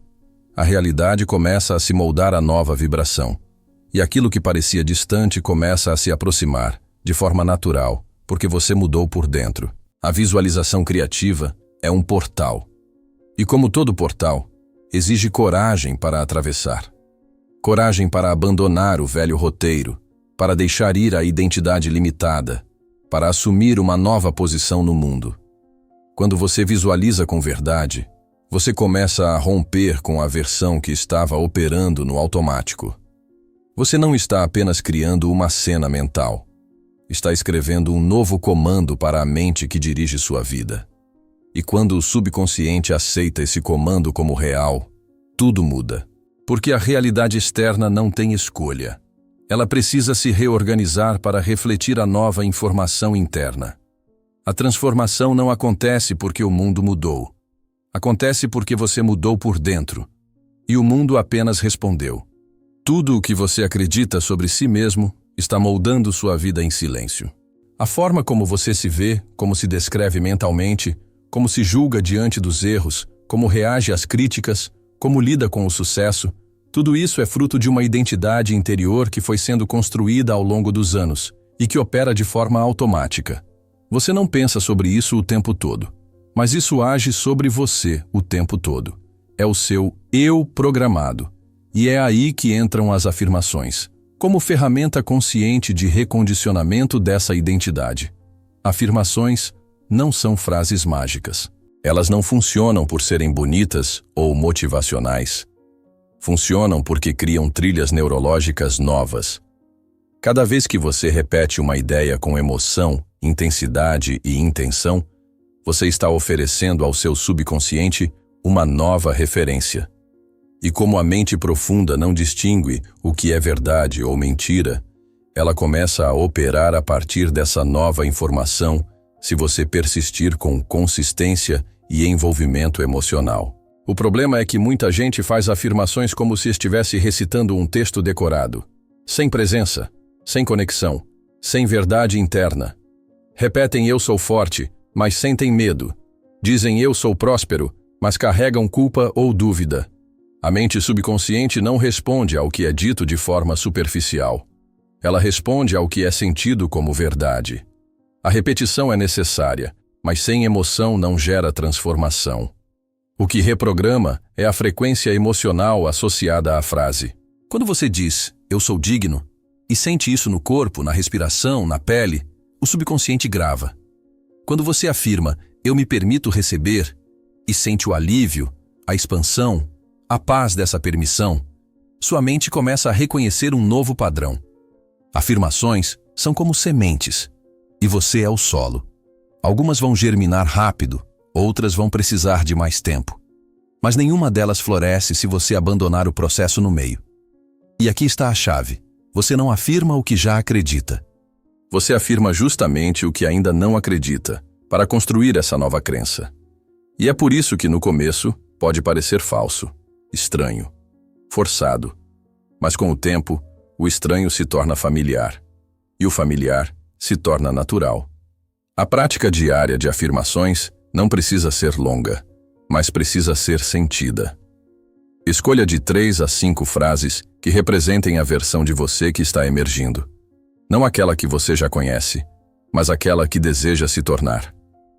A realidade começa a se moldar à nova vibração. E aquilo que parecia distante começa a se aproximar, de forma natural, porque você mudou por dentro. A visualização criativa é um portal. E como todo portal, exige coragem para atravessar. Coragem para abandonar o velho roteiro, para deixar ir a identidade limitada, para assumir uma nova posição no mundo. Quando você visualiza com verdade, você começa a romper com a versão que estava operando no automático. Você não está apenas criando uma cena mental. Está escrevendo um novo comando para a mente que dirige sua vida. E quando o subconsciente aceita esse comando como real, tudo muda. Porque a realidade externa não tem escolha. Ela precisa se reorganizar para refletir a nova informação interna. A transformação não acontece porque o mundo mudou. Acontece porque você mudou por dentro. E o mundo apenas respondeu. Tudo o que você acredita sobre si mesmo está moldando sua vida em silêncio. A forma como você se vê, como se descreve mentalmente, como se julga diante dos erros, como reage às críticas, como lida com o sucesso, tudo isso é fruto de uma identidade interior que foi sendo construída ao longo dos anos e que opera de forma automática. Você não pensa sobre isso o tempo todo, mas isso age sobre você o tempo todo. É o seu eu programado. E é aí que entram as afirmações, como ferramenta consciente de recondicionamento dessa identidade. Afirmações não são frases mágicas. Elas não funcionam por serem bonitas ou motivacionais. Funcionam porque criam trilhas neurológicas novas. Cada vez que você repete uma ideia com emoção, intensidade e intenção, você está oferecendo ao seu subconsciente uma nova referência. E como a mente profunda não distingue o que é verdade ou mentira, ela começa a operar a partir dessa nova informação se você persistir com consistência e envolvimento emocional. O problema é que muita gente faz afirmações como se estivesse recitando um texto decorado, sem presença, sem conexão, sem verdade interna. Repetem eu sou forte, mas sentem medo. Dizem eu sou próspero, mas carregam culpa ou dúvida. A mente subconsciente não responde ao que é dito de forma superficial. Ela responde ao que é sentido como verdade. A repetição é necessária, mas sem emoção não gera transformação. O que reprograma é a frequência emocional associada à frase. Quando você diz, eu sou digno, e sente isso no corpo, na respiração, na pele, o subconsciente grava. Quando você afirma, eu me permito receber, e sente o alívio, a expansão, a paz dessa permissão, sua mente começa a reconhecer um novo padrão. Afirmações são como sementes, e você é o solo. Algumas vão germinar rápido, outras vão precisar de mais tempo. Mas nenhuma delas floresce se você abandonar o processo no meio. E aqui está a chave. Você não afirma o que já acredita. Você afirma justamente o que ainda não acredita, para construir essa nova crença. E é por isso que no começo pode parecer falso, estranho, forçado. Mas com o tempo, o estranho se torna familiar. E o familiar se torna natural. A prática diária de afirmações não precisa ser longa, mas precisa ser sentida. Escolha de 3 a 5 frases que representem a versão de você que está emergindo. Não aquela que você já conhece, mas aquela que deseja se tornar.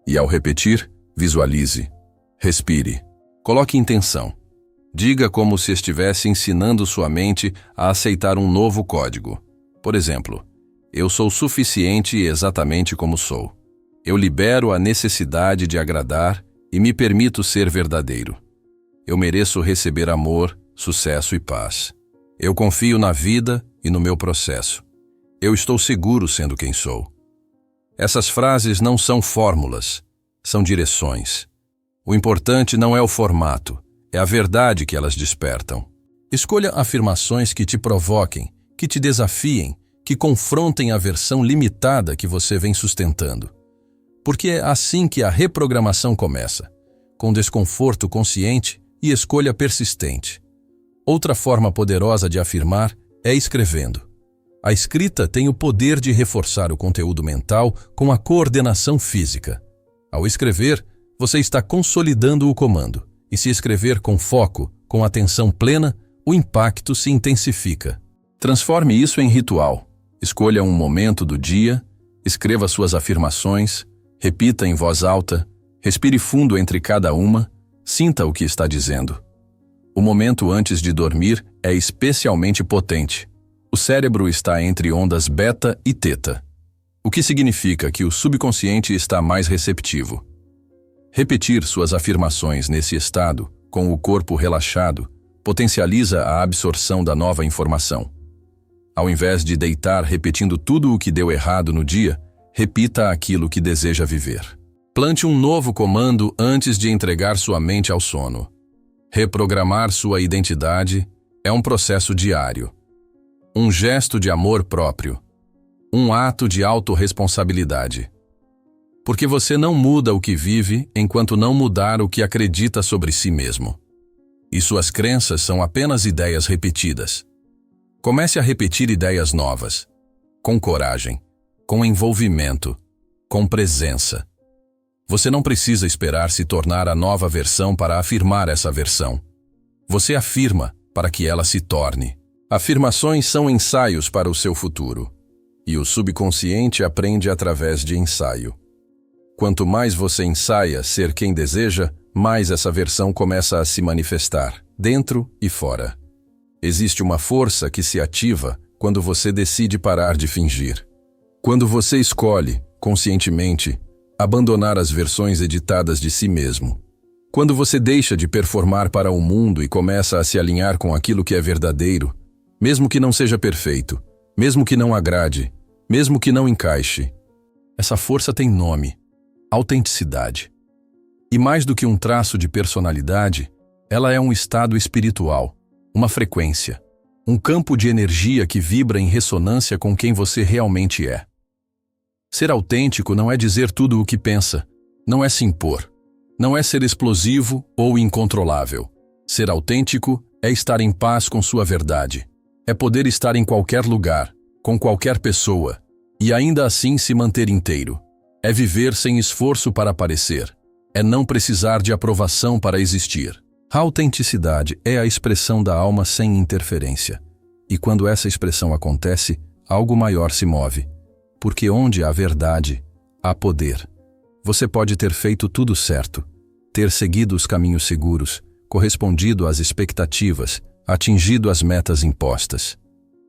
E ao repetir, visualize, respire, coloque intenção. Diga como se estivesse ensinando sua mente a aceitar um novo código. Por exemplo, Eu sou suficiente exatamente como sou. Eu libero a necessidade de agradar e me permito ser verdadeiro. Eu mereço receber amor, sucesso e paz. Eu confio na vida e no meu processo. Eu estou seguro sendo quem sou. Essas frases não são fórmulas, são direções. O importante não é o formato, é a verdade que elas despertam. Escolha afirmações que te provoquem, que te desafiem, que confrontem a versão limitada que você vem sustentando. Porque é assim que a reprogramação começa, com desconforto consciente e escolha persistente. Outra forma poderosa de afirmar é escrevendo. A escrita tem o poder de reforçar o conteúdo mental com a coordenação física. Ao escrever, você está consolidando o comando, e se escrever com foco, com atenção plena, o impacto se intensifica. Transforme isso em ritual. Escolha um momento do dia, escreva suas afirmações, repita em voz alta, respire fundo entre cada uma, sinta o que está dizendo. O momento antes de dormir é especialmente potente. O cérebro está entre ondas beta e teta, o que significa que o subconsciente está mais receptivo. Repetir suas afirmações nesse estado, com o corpo relaxado, potencializa a absorção da nova informação. Ao invés de deitar repetindo tudo o que deu errado no dia, repita aquilo que deseja viver. Plante um novo comando antes de entregar sua mente ao sono. Reprogramar sua identidade é um processo diário. Um gesto de amor próprio. Um ato de autorresponsabilidade. Porque você não muda o que vive enquanto não mudar o que acredita sobre si mesmo. E suas crenças são apenas ideias repetidas. Comece a repetir ideias novas. Com coragem. Com envolvimento. Com presença. Você não precisa esperar se tornar a nova versão para afirmar essa versão. Você afirma para que ela se torne. Afirmações são ensaios para o seu futuro. E o subconsciente aprende através de ensaio. Quanto mais você ensaia ser quem deseja, mais essa versão começa a se manifestar, dentro e fora. Existe uma força que se ativa quando você decide parar de fingir. Quando você escolhe, conscientemente, abandonar as versões editadas de si mesmo. Quando você deixa de performar para o mundo e começa a se alinhar com aquilo que é verdadeiro, mesmo que não seja perfeito, mesmo que não agrade, mesmo que não encaixe. Essa força tem nome: autenticidade. E mais do que um traço de personalidade, ela é um estado espiritual, uma frequência, um campo de energia que vibra em ressonância com quem você realmente é. Ser autêntico não é dizer tudo o que pensa, não é se impor, não é ser explosivo ou incontrolável. Ser autêntico é estar em paz com sua verdade. É poder estar em qualquer lugar, com qualquer pessoa, e ainda assim se manter inteiro. É viver sem esforço para aparecer. É não precisar de aprovação para existir. A autenticidade é a expressão da alma sem interferência. E quando essa expressão acontece, algo maior se move. Porque onde há verdade, há poder. Você pode ter feito tudo certo, ter seguido os caminhos seguros, correspondido às expectativas, atingido as metas impostas.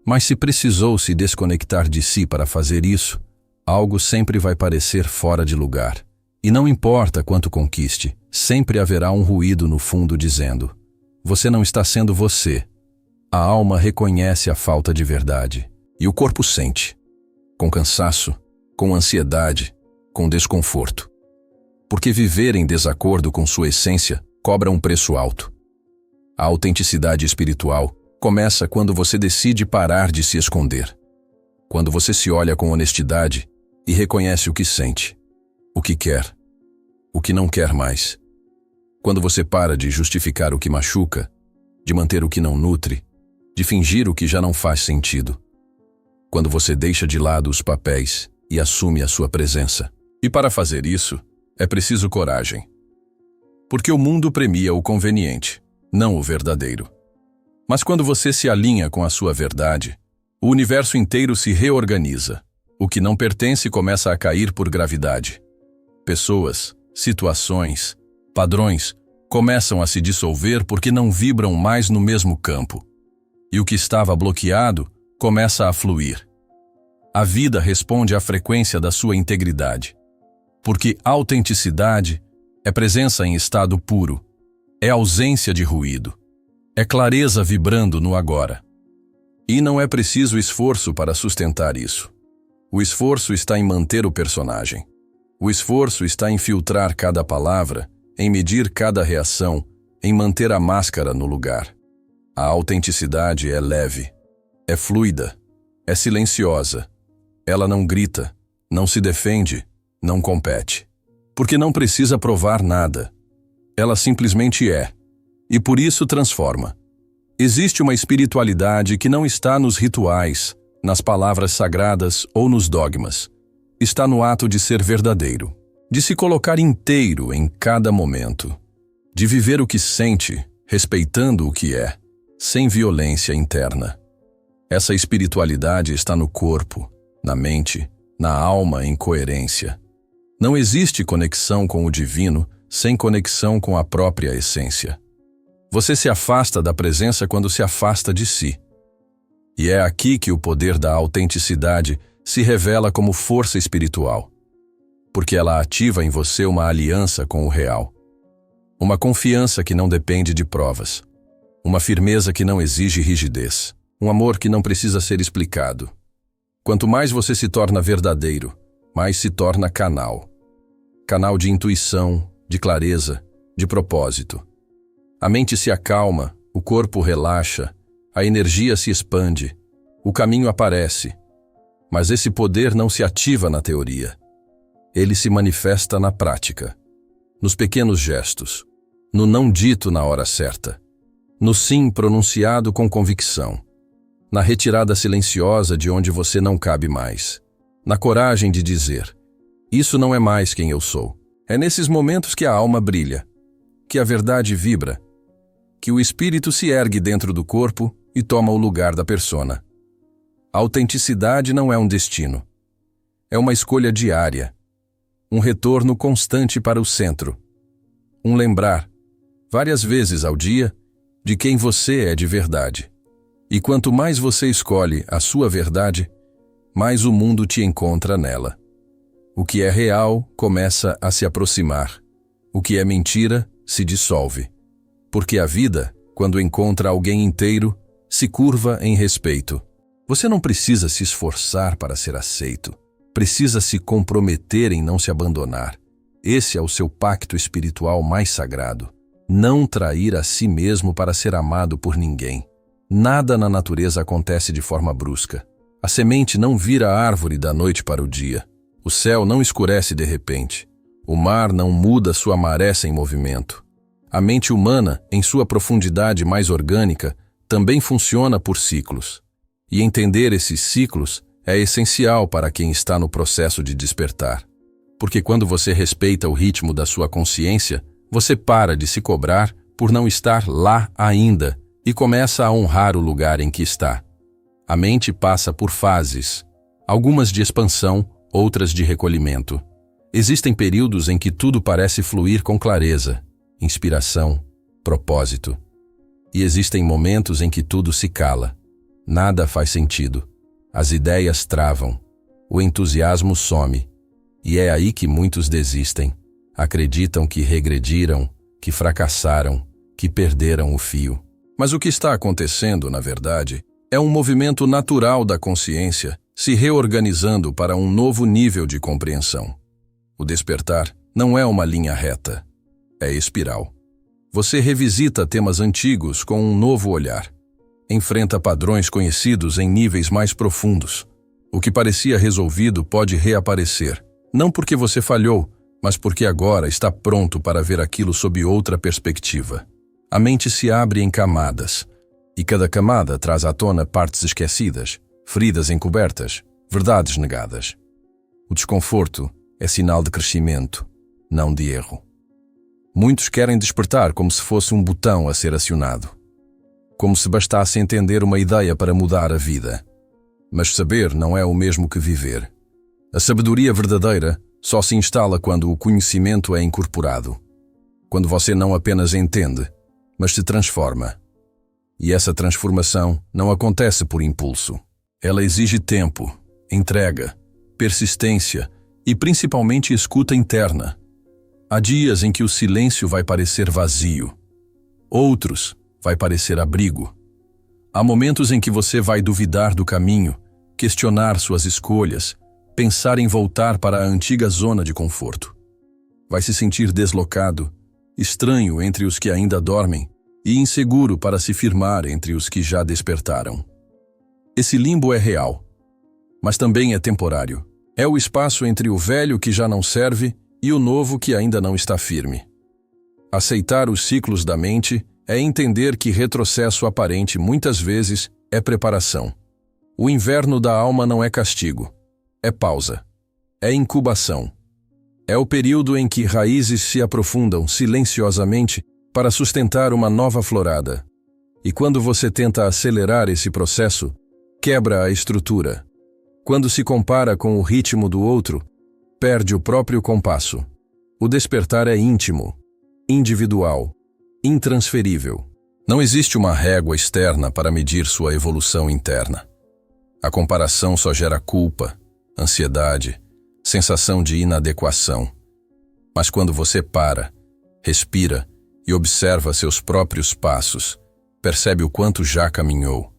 Mas se precisou se desconectar de si para fazer isso, algo sempre vai parecer fora de lugar. E não importa quanto conquiste, sempre haverá um ruído no fundo dizendo: você não está sendo você. A alma reconhece a falta de verdade. E o corpo sente. Com cansaço, com ansiedade, com desconforto. Porque viver em desacordo com sua essência cobra um preço alto. A autenticidade espiritual começa quando você decide parar de se esconder. Quando você se olha com honestidade e reconhece o que sente, o que quer, o que não quer mais. Quando você para de justificar o que machuca, de manter o que não nutre, de fingir o que já não faz sentido. Quando você deixa de lado os papéis e assume a sua presença. E para fazer isso, é preciso coragem. Porque o mundo premia o conveniente, não o verdadeiro. Mas quando você se alinha com a sua verdade, o universo inteiro se reorganiza. O que não pertence começa a cair por gravidade. Pessoas, situações, padrões começam a se dissolver porque não vibram mais no mesmo campo. E o que estava bloqueado começa a fluir. A vida responde à frequência da sua integridade. Porque autenticidade é presença em estado puro, é ausência de ruído, é clareza vibrando no agora. E não é preciso esforço para sustentar isso. O esforço está em manter o personagem. O esforço está em filtrar cada palavra, em medir cada reação, em manter a máscara no lugar. A autenticidade é leve, é fluida, é silenciosa. Ela não grita, não se defende, não compete. Porque não precisa provar nada. Ela simplesmente é. E por isso transforma. Existe uma espiritualidade que não está nos rituais, nas palavras sagradas ou nos dogmas. Está no ato de ser verdadeiro, de se colocar inteiro em cada momento, de viver o que sente, respeitando o que é, sem violência interna. Essa espiritualidade está no corpo, na mente, na alma em coerência. Não existe conexão com o divino sem conexão com a própria essência. Você se afasta da presença quando se afasta de si. E é aqui que o poder da autenticidade se revela como força espiritual, porque ela ativa em você uma aliança com o real. Uma confiança que não depende de provas. Uma firmeza que não exige rigidez. Um amor que não precisa ser explicado. Quanto mais você se torna verdadeiro, mais se torna canal. Canal de intuição, de clareza, de propósito. A mente se acalma, o corpo relaxa, a energia se expande, o caminho aparece. Mas esse poder não se ativa na teoria. Ele se manifesta na prática, nos pequenos gestos, no não dito na hora certa, no sim pronunciado com convicção, na retirada silenciosa de onde você não cabe mais, na coragem de dizer: isso não é mais quem eu sou. É nesses momentos que a alma brilha, que a verdade vibra, que o espírito se ergue dentro do corpo e toma o lugar da persona. A autenticidade não é um destino. É uma escolha diária, um retorno constante para o centro, um lembrar, várias vezes ao dia, de quem você é de verdade. E quanto mais você escolhe a sua verdade, mais o mundo te encontra nela. O que é real começa a se aproximar. O que é mentira se dissolve. Porque a vida, quando encontra alguém inteiro, se curva em respeito. Você não precisa se esforçar para ser aceito. Precisa se comprometer em não se abandonar. Esse é o seu pacto espiritual mais sagrado. Não trair a si mesmo para ser amado por ninguém. Nada na natureza acontece de forma brusca. A semente não vira árvore da noite para o dia. O céu não escurece de repente. O mar não muda sua maré sem movimento. A mente humana, em sua profundidade mais orgânica, também funciona por ciclos. E entender esses ciclos é essencial para quem está no processo de despertar. Porque quando você respeita o ritmo da sua consciência, você para de se cobrar por não estar lá ainda e começa a honrar o lugar em que está. A mente passa por fases, algumas de expansão, outras de recolhimento. Existem períodos em que tudo parece fluir com clareza, inspiração, propósito. E existem momentos em que tudo se cala. Nada faz sentido. As ideias travam. O entusiasmo some. E é aí que muitos desistem. Acreditam que regrediram, que fracassaram, que perderam o fio. Mas o que está acontecendo, na verdade, é um movimento natural da consciência se reorganizando para um novo nível de compreensão. O despertar não é uma linha reta, é espiral. Você revisita temas antigos com um novo olhar. Enfrenta padrões conhecidos em níveis mais profundos. O que parecia resolvido pode reaparecer, não porque você falhou, mas porque agora está pronto para ver aquilo sob outra perspectiva. A mente se abre em camadas, e cada camada traz à tona partes esquecidas, feridas encobertas, verdades negadas. O desconforto é sinal de crescimento, não de erro. Muitos querem despertar como se fosse um botão a ser acionado. Como se bastasse entender uma ideia para mudar a vida. Mas saber não é o mesmo que viver. A sabedoria verdadeira só se instala quando o conhecimento é incorporado. Quando você não apenas entende, mas se transforma. E essa transformação não acontece por impulso. Ela exige tempo, entrega, persistência e principalmente escuta interna. Há dias em que o silêncio vai parecer vazio. Outros vai parecer abrigo. Há momentos em que você vai duvidar do caminho, questionar suas escolhas, pensar em voltar para a antiga zona de conforto. Vai se sentir deslocado, estranho entre os que ainda dormem e inseguro para se firmar entre os que já despertaram. Esse limbo é real, mas também é temporário. É o espaço entre o velho que já não serve e o novo que ainda não está firme. Aceitar os ciclos da mente é entender que retrocesso aparente muitas vezes é preparação. O inverno da alma não é castigo, é pausa, é incubação. É o período em que raízes se aprofundam silenciosamente para sustentar uma nova florada. E quando você tenta acelerar esse processo, quebra a estrutura. Quando se compara com o ritmo do outro, perde o próprio compasso. O despertar é íntimo, individual, intransferível. Não existe uma régua externa para medir sua evolução interna. A comparação só gera culpa, ansiedade, sensação de inadequação. Mas quando você para, respira e observa seus próprios passos, percebe o quanto já caminhou,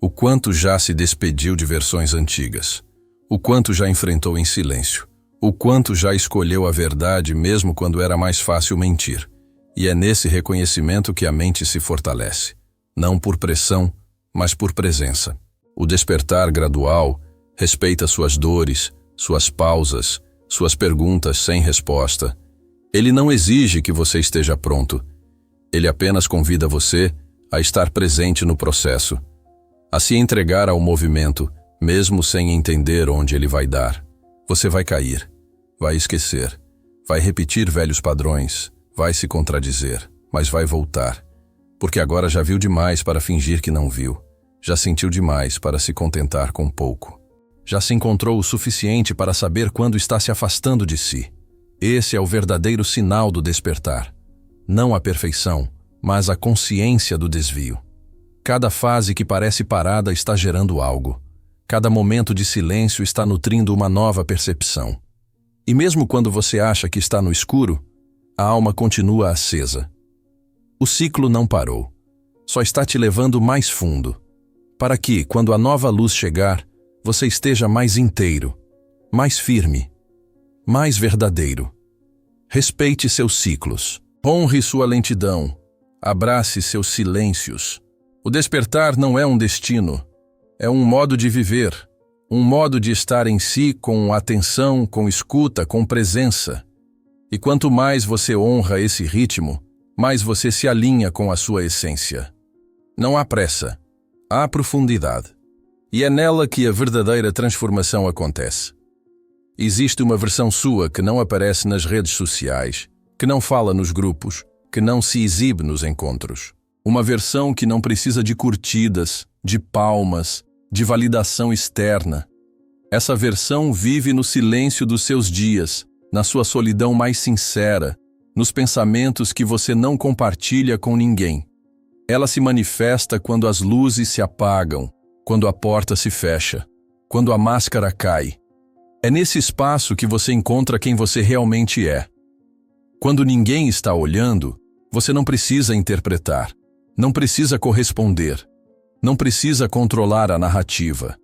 o quanto já se despediu de versões antigas, o quanto já enfrentou em silêncio, o quanto já escolheu a verdade mesmo quando era mais fácil mentir. E é nesse reconhecimento que a mente se fortalece, não por pressão, mas por presença. O despertar gradual respeita suas dores, suas pausas, suas perguntas sem resposta. Ele não exige que você esteja pronto. Ele apenas convida você a estar presente no processo, a se entregar ao movimento, mesmo sem entender onde ele vai dar. Você vai cair, vai esquecer, vai repetir velhos padrões, vai se contradizer, mas vai voltar, porque agora já viu demais para fingir que não viu, já sentiu demais para se contentar com pouco. Já se encontrou o suficiente para saber quando está se afastando de si. Esse é o verdadeiro sinal do despertar. Não a perfeição, mas a consciência do desvio. Cada fase que parece parada está gerando algo. Cada momento de silêncio está nutrindo uma nova percepção. E mesmo quando você acha que está no escuro, a alma continua acesa. O ciclo não parou. Só está te levando mais fundo, para que, quando a nova luz chegar, você esteja mais inteiro, mais firme, mais verdadeiro. Respeite seus ciclos. Honre sua lentidão. Abrace seus silêncios. O despertar não é um destino. É um modo de viver. Um modo de estar em si com atenção, com escuta, com presença. E quanto mais você honra esse ritmo, mais você se alinha com a sua essência. Não há pressa. Há profundidade. E é nela que a verdadeira transformação acontece. Existe uma versão sua que não aparece nas redes sociais, que não fala nos grupos, que não se exibe nos encontros. Uma versão que não precisa de curtidas, de palmas, de validação externa. Essa versão vive no silêncio dos seus dias, na sua solidão mais sincera, nos pensamentos que você não compartilha com ninguém. Ela se manifesta quando as luzes se apagam, quando a porta se fecha, quando a máscara cai. É nesse espaço que você encontra quem você realmente é. Quando ninguém está olhando, você não precisa interpretar, não precisa corresponder, não precisa controlar a narrativa.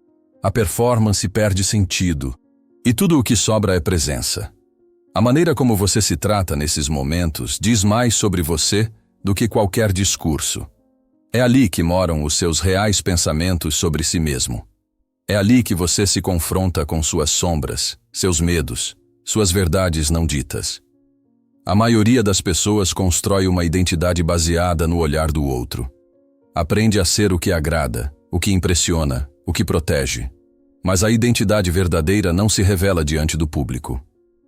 A performance perde sentido, e tudo o que sobra é presença. A maneira como você se trata nesses momentos diz mais sobre você do que qualquer discurso. É ali que moram os seus reais pensamentos sobre si mesmo. É ali que você se confronta com suas sombras, seus medos, suas verdades não ditas. A maioria das pessoas constrói uma identidade baseada no olhar do outro. Aprende a ser o que agrada, o que impressiona, o que protege. Mas a identidade verdadeira não se revela diante do público.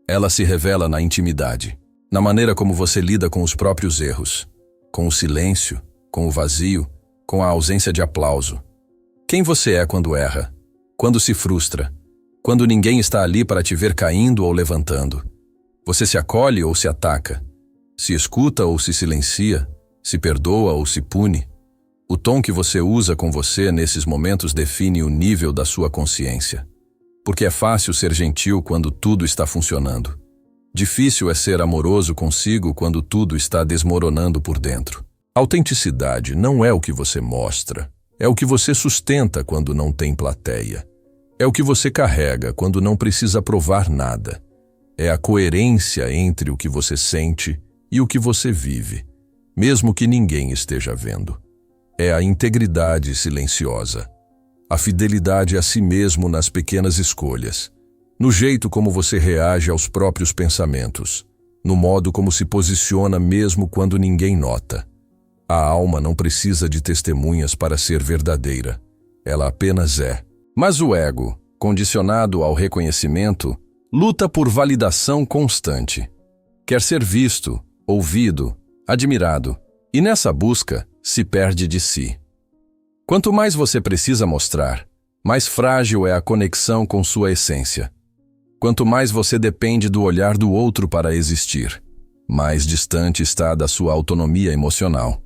Ela se revela na intimidade, na maneira como você lida com os próprios erros, com o silêncio, com o vazio, com a ausência de aplauso. Quem você é quando erra, quando se frustra, quando ninguém está ali para te ver caindo ou levantando. Você se acolhe ou se ataca, se escuta ou se silencia, se perdoa ou se pune. O tom que você usa com você nesses momentos define o nível da sua consciência. porque é fácil ser gentil quando tudo está funcionando. Difícil é ser amoroso consigo quando tudo está desmoronando por dentro. Autenticidade não é o que você mostra, é o que você sustenta quando não tem plateia. É o que você carrega quando não precisa provar nada. É a coerência entre o que você sente e o que você vive, mesmo que ninguém esteja vendo. É a integridade silenciosa. A fidelidade a si mesmo nas pequenas escolhas, no jeito como você reage aos próprios pensamentos, no modo como se posiciona mesmo quando ninguém nota. A alma não precisa de testemunhas para ser verdadeira. Ela apenas é. Mas o ego, condicionado ao reconhecimento, luta por validação constante. Quer ser visto, ouvido, admirado, e nessa busca se perde de si. Quanto mais você precisa mostrar, mais frágil é a conexão com sua essência. Quanto mais você depende do olhar do outro para existir, mais distante está da sua autonomia emocional.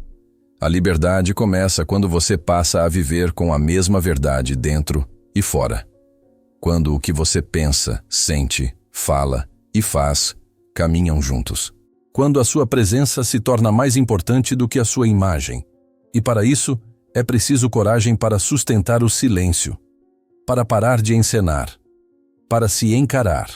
A liberdade começa quando você passa a viver com a mesma verdade dentro e fora. Quando o que você pensa, sente, fala e faz caminham juntos. Quando a sua presença se torna mais importante do que a sua imagem. E para isso, é preciso coragem para sustentar o silêncio, para parar de encenar, para se encarar.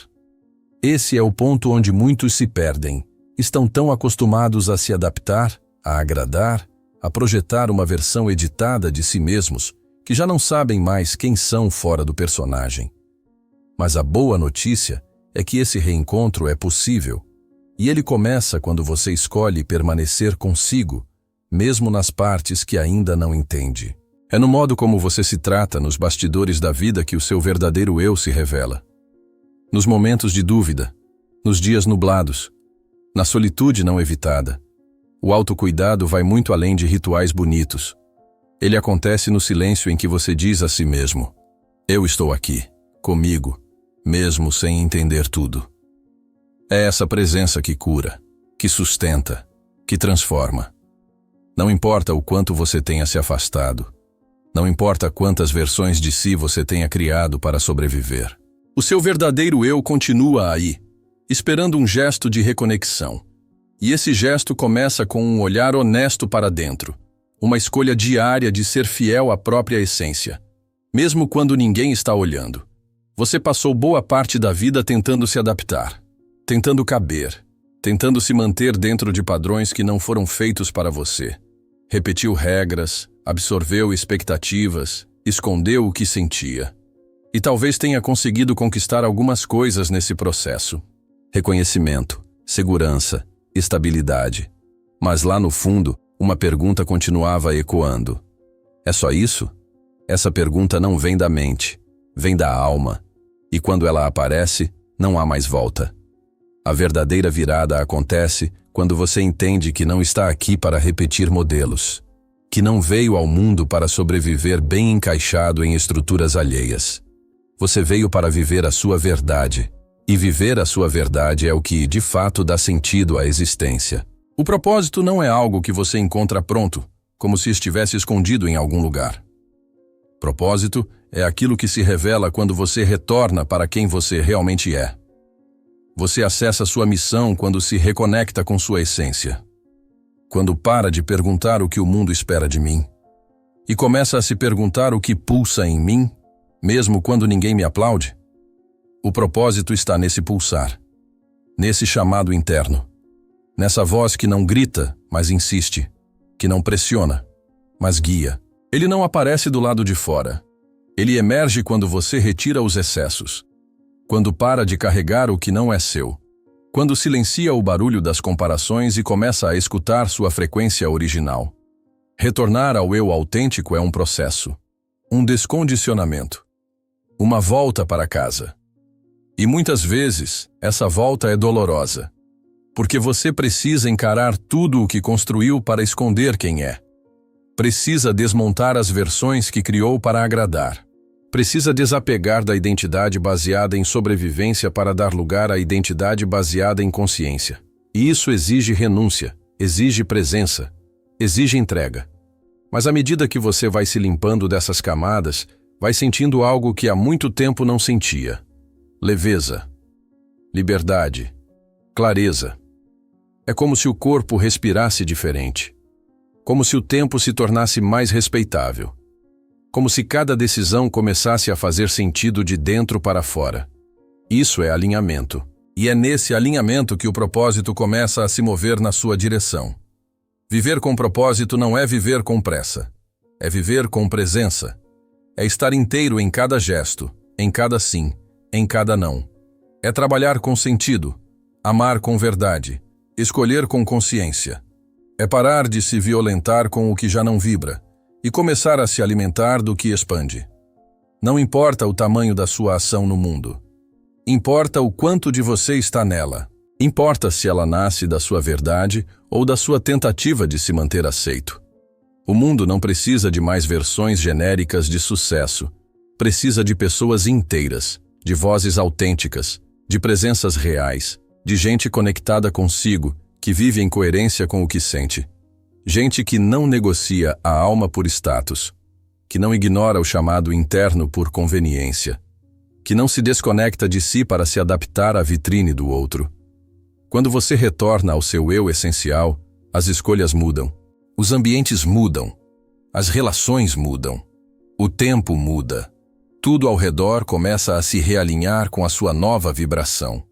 Esse é o ponto onde muitos se perdem. Estão tão acostumados a se adaptar, a agradar, a projetar uma versão editada de si mesmos, que já não sabem mais quem são fora do personagem. Mas a boa notícia é que esse reencontro é possível, e ele começa quando você escolhe permanecer consigo, mesmo nas partes que ainda não entende. É no modo como você se trata nos bastidores da vida que o seu verdadeiro eu se revela. Nos momentos de dúvida, nos dias nublados, na solitude não evitada. O autocuidado vai muito além de rituais bonitos. Ele acontece no silêncio em que você diz a si mesmo: eu estou aqui, comigo, mesmo sem entender tudo. É essa presença que cura, que sustenta, que transforma. Não importa o quanto você tenha se afastado. Não importa quantas versões de si você tenha criado para sobreviver. O seu verdadeiro eu continua aí, esperando um gesto de reconexão. E esse gesto começa com um olhar honesto para dentro, uma escolha diária de ser fiel à própria essência, mesmo quando ninguém está olhando. Você passou boa parte da vida tentando se adaptar, tentando caber, tentando se manter dentro de padrões que não foram feitos para você. Repetiu regras, absorveu expectativas, escondeu o que sentia. E talvez tenha conseguido conquistar algumas coisas nesse processo. Reconhecimento, segurança, estabilidade. Mas lá no fundo, uma pergunta continuava ecoando. É só isso? Essa pergunta não vem da mente, vem da alma. E quando ela aparece, não há mais volta. A verdadeira virada acontece quando você entende que não está aqui para repetir modelos, que não veio ao mundo para sobreviver bem encaixado em estruturas alheias. Você veio para viver a sua verdade, e viver a sua verdade é o que, de fato, dá sentido à existência. O propósito não é algo que você encontra pronto, como se estivesse escondido em algum lugar. Propósito é aquilo que se revela quando você retorna para quem você realmente é. Você acessa sua missão quando se reconecta com sua essência. Quando para de perguntar o que o mundo espera de mim e começa a se perguntar o que pulsa em mim, mesmo quando ninguém me aplaude. O propósito está nesse pulsar, nesse chamado interno, nessa voz que não grita, mas insiste, que não pressiona, mas guia. Ele não aparece do lado de fora. Ele emerge quando você retira os excessos. Quando para de carregar o que não é seu. Quando silencia o barulho das comparações e começa a escutar sua frequência original. Retornar ao eu autêntico é um processo, um descondicionamento, uma volta para casa. E muitas vezes, essa volta é dolorosa, porque você precisa encarar tudo o que construiu para esconder quem é. Precisa desmontar as versões que criou para agradar. Precisa desapegar da identidade baseada em sobrevivência para dar lugar à identidade baseada em consciência. E isso exige renúncia, exige presença, exige entrega. Mas à medida que você vai se limpando dessas camadas, vai sentindo algo que há muito tempo não sentia: leveza, liberdade, clareza. É como se o corpo respirasse diferente, como se o tempo se tornasse mais respeitável, como se cada decisão começasse a fazer sentido de dentro para fora. Isso é alinhamento, e é nesse alinhamento que o propósito começa a se mover na sua direção. Viver com propósito não é viver com pressa, é viver com presença. É estar inteiro em cada gesto, em cada sim, em cada não. É trabalhar com sentido, amar com verdade, escolher com consciência. É parar de se violentar com o que já não vibra e começar a se alimentar do que expande. Não importa o tamanho da sua ação no mundo. Importa o quanto de você está nela. Importa se ela nasce da sua verdade ou da sua tentativa de se manter aceito. O mundo não precisa de mais versões genéricas de sucesso. Precisa de pessoas inteiras, de vozes autênticas, de presenças reais, de gente conectada consigo, que vive em coerência com o que sente. Gente que não negocia a alma por status, que não ignora o chamado interno por conveniência, que não se desconecta de si para se adaptar à vitrine do outro. Quando você retorna ao seu eu essencial, as escolhas mudam. Os ambientes mudam, as relações mudam, o tempo muda. Tudo ao redor começa a se realinhar com a sua nova vibração.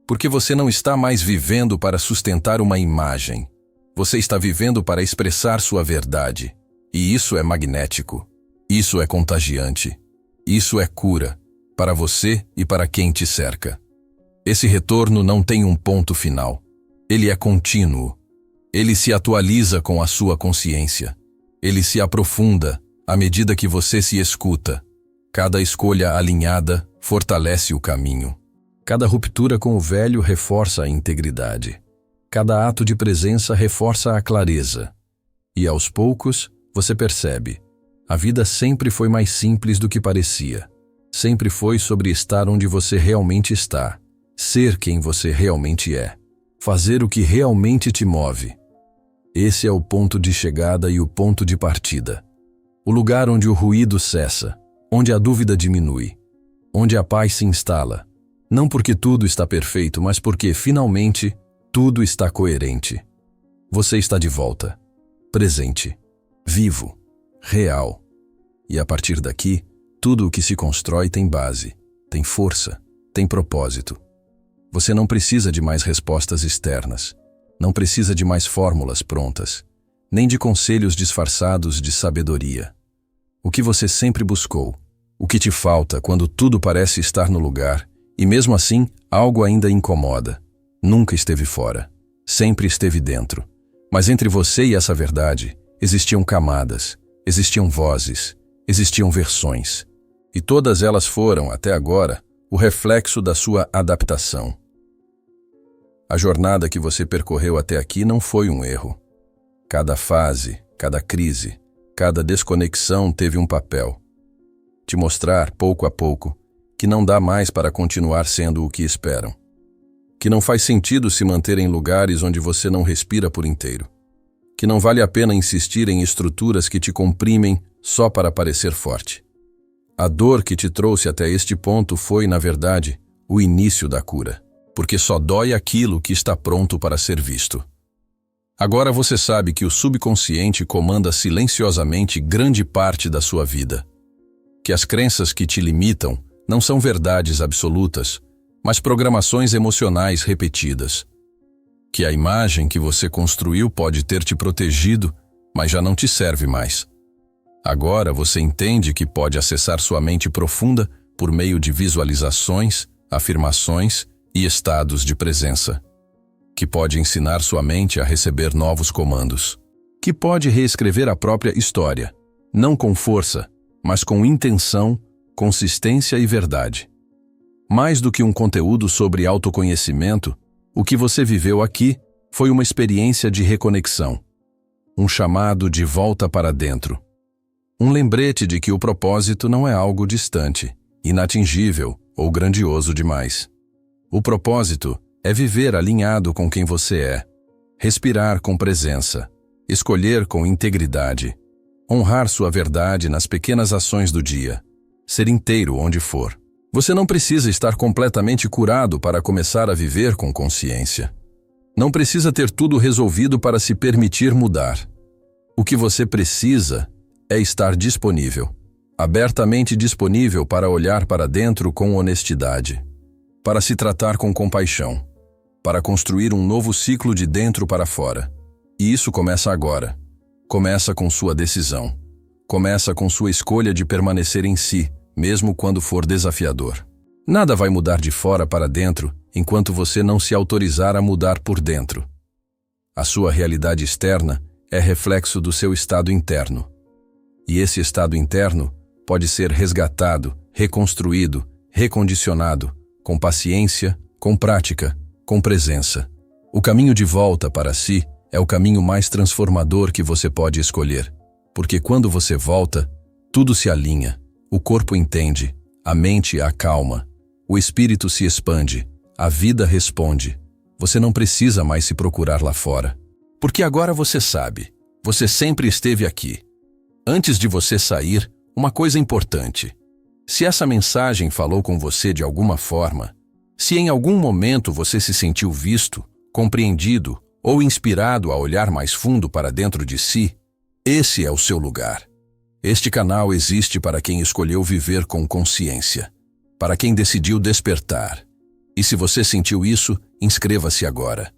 Porque você não está mais vivendo para sustentar uma imagem. Você está vivendo para expressar sua verdade. E isso é magnético. Isso é contagiante. Isso é cura, para você e para quem te cerca. Esse retorno não tem um ponto final. Ele é contínuo. Ele se atualiza com a sua consciência. Ele se aprofunda à medida que você se escuta. Cada escolha alinhada fortalece o caminho. Cada ruptura com o velho reforça a integridade. Cada ato de presença reforça a clareza. E aos poucos, você percebe: a vida sempre foi mais simples do que parecia. Sempre foi sobre estar onde você realmente está. Ser quem você realmente é. Fazer o que realmente te move. Esse é o ponto de chegada e o ponto de partida. O lugar onde o ruído cessa, onde a dúvida diminui, onde a paz se instala. Não porque tudo está perfeito, mas porque, finalmente, tudo está coerente. Você está de volta, presente, vivo, real. E a partir daqui, tudo o que se constrói tem base, tem força, tem propósito. Você não precisa de mais respostas externas. Não precisa de mais fórmulas prontas, nem de conselhos disfarçados de sabedoria. O que você sempre buscou, o que te falta quando tudo parece estar no lugar, e mesmo assim algo ainda incomoda, nunca esteve fora, sempre esteve dentro. Mas entre você e essa verdade existiam camadas, existiam vozes, existiam versões. E todas elas foram, até agora, o reflexo da sua adaptação. A jornada que você percorreu até aqui não foi um erro. Cada fase, cada crise, cada desconexão teve um papel. Te mostrar, pouco a pouco, que não dá mais para continuar sendo o que esperam. Que não faz sentido se manter em lugares onde você não respira por inteiro. Que não vale a pena insistir em estruturas que te comprimem só para parecer forte. A dor que te trouxe até este ponto foi, na verdade, o início da cura. Porque só dói aquilo que está pronto para ser visto. Agora você sabe que o subconsciente comanda silenciosamente grande parte da sua vida. Que as crenças que te limitam não são verdades absolutas, mas programações emocionais repetidas. Que a imagem que você construiu pode ter te protegido, mas já não te serve mais. Agora você entende que pode acessar sua mente profunda por meio de visualizações, afirmações e estados de presença, que pode ensinar sua mente a receber novos comandos, que pode reescrever a própria história, não com força, mas com intenção, consistência e verdade. Mais do que um conteúdo sobre autoconhecimento, o que você viveu aqui foi uma experiência de reconexão, um chamado de volta para dentro, um lembrete de que o propósito não é algo distante, inatingível ou grandioso demais. O propósito é viver alinhado com quem você é, respirar com presença, escolher com integridade, honrar sua verdade nas pequenas ações do dia, ser inteiro onde for. Você não precisa estar completamente curado para começar a viver com consciência. Não precisa ter tudo resolvido para se permitir mudar. O que você precisa é estar disponível, abertamente disponível para olhar para dentro com honestidade, para se tratar com compaixão, para construir um novo ciclo de dentro para fora. E isso começa agora. Começa com sua decisão. Começa com sua escolha de permanecer em si, mesmo quando for desafiador. Nada vai mudar de fora para dentro enquanto você não se autorizar a mudar por dentro. A sua realidade externa é reflexo do seu estado interno. E esse estado interno pode ser resgatado, reconstruído, recondicionado, com paciência, com prática, com presença. O caminho de volta para si é o caminho mais transformador que você pode escolher, porque quando você volta, tudo se alinha, o corpo entende, a mente acalma, o espírito se expande, a vida responde. Você não precisa mais se procurar lá fora, porque agora você sabe, você sempre esteve aqui. Antes de você sair, uma coisa importante. Se essa mensagem falou com você de alguma forma, se em algum momento você se sentiu visto, compreendido ou inspirado a olhar mais fundo para dentro de si, esse é o seu lugar. Este canal existe para quem escolheu viver com consciência, para quem decidiu despertar. E se você sentiu isso, inscreva-se agora.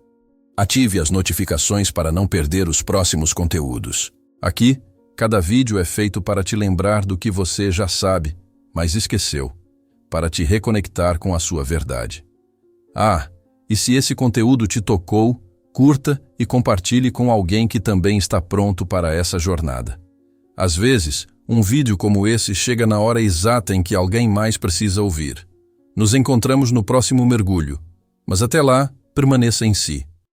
Ative as notificações para não perder os próximos conteúdos. Aqui, cada vídeo é feito para te lembrar do que você já sabe, mas esqueceu, para te reconectar com a sua verdade. E se esse conteúdo te tocou, curta e compartilhe com alguém que também está pronto para essa jornada. Às vezes, um vídeo como esse chega na hora exata em que alguém mais precisa ouvir. Nos encontramos no próximo mergulho, mas até lá, permaneça em si.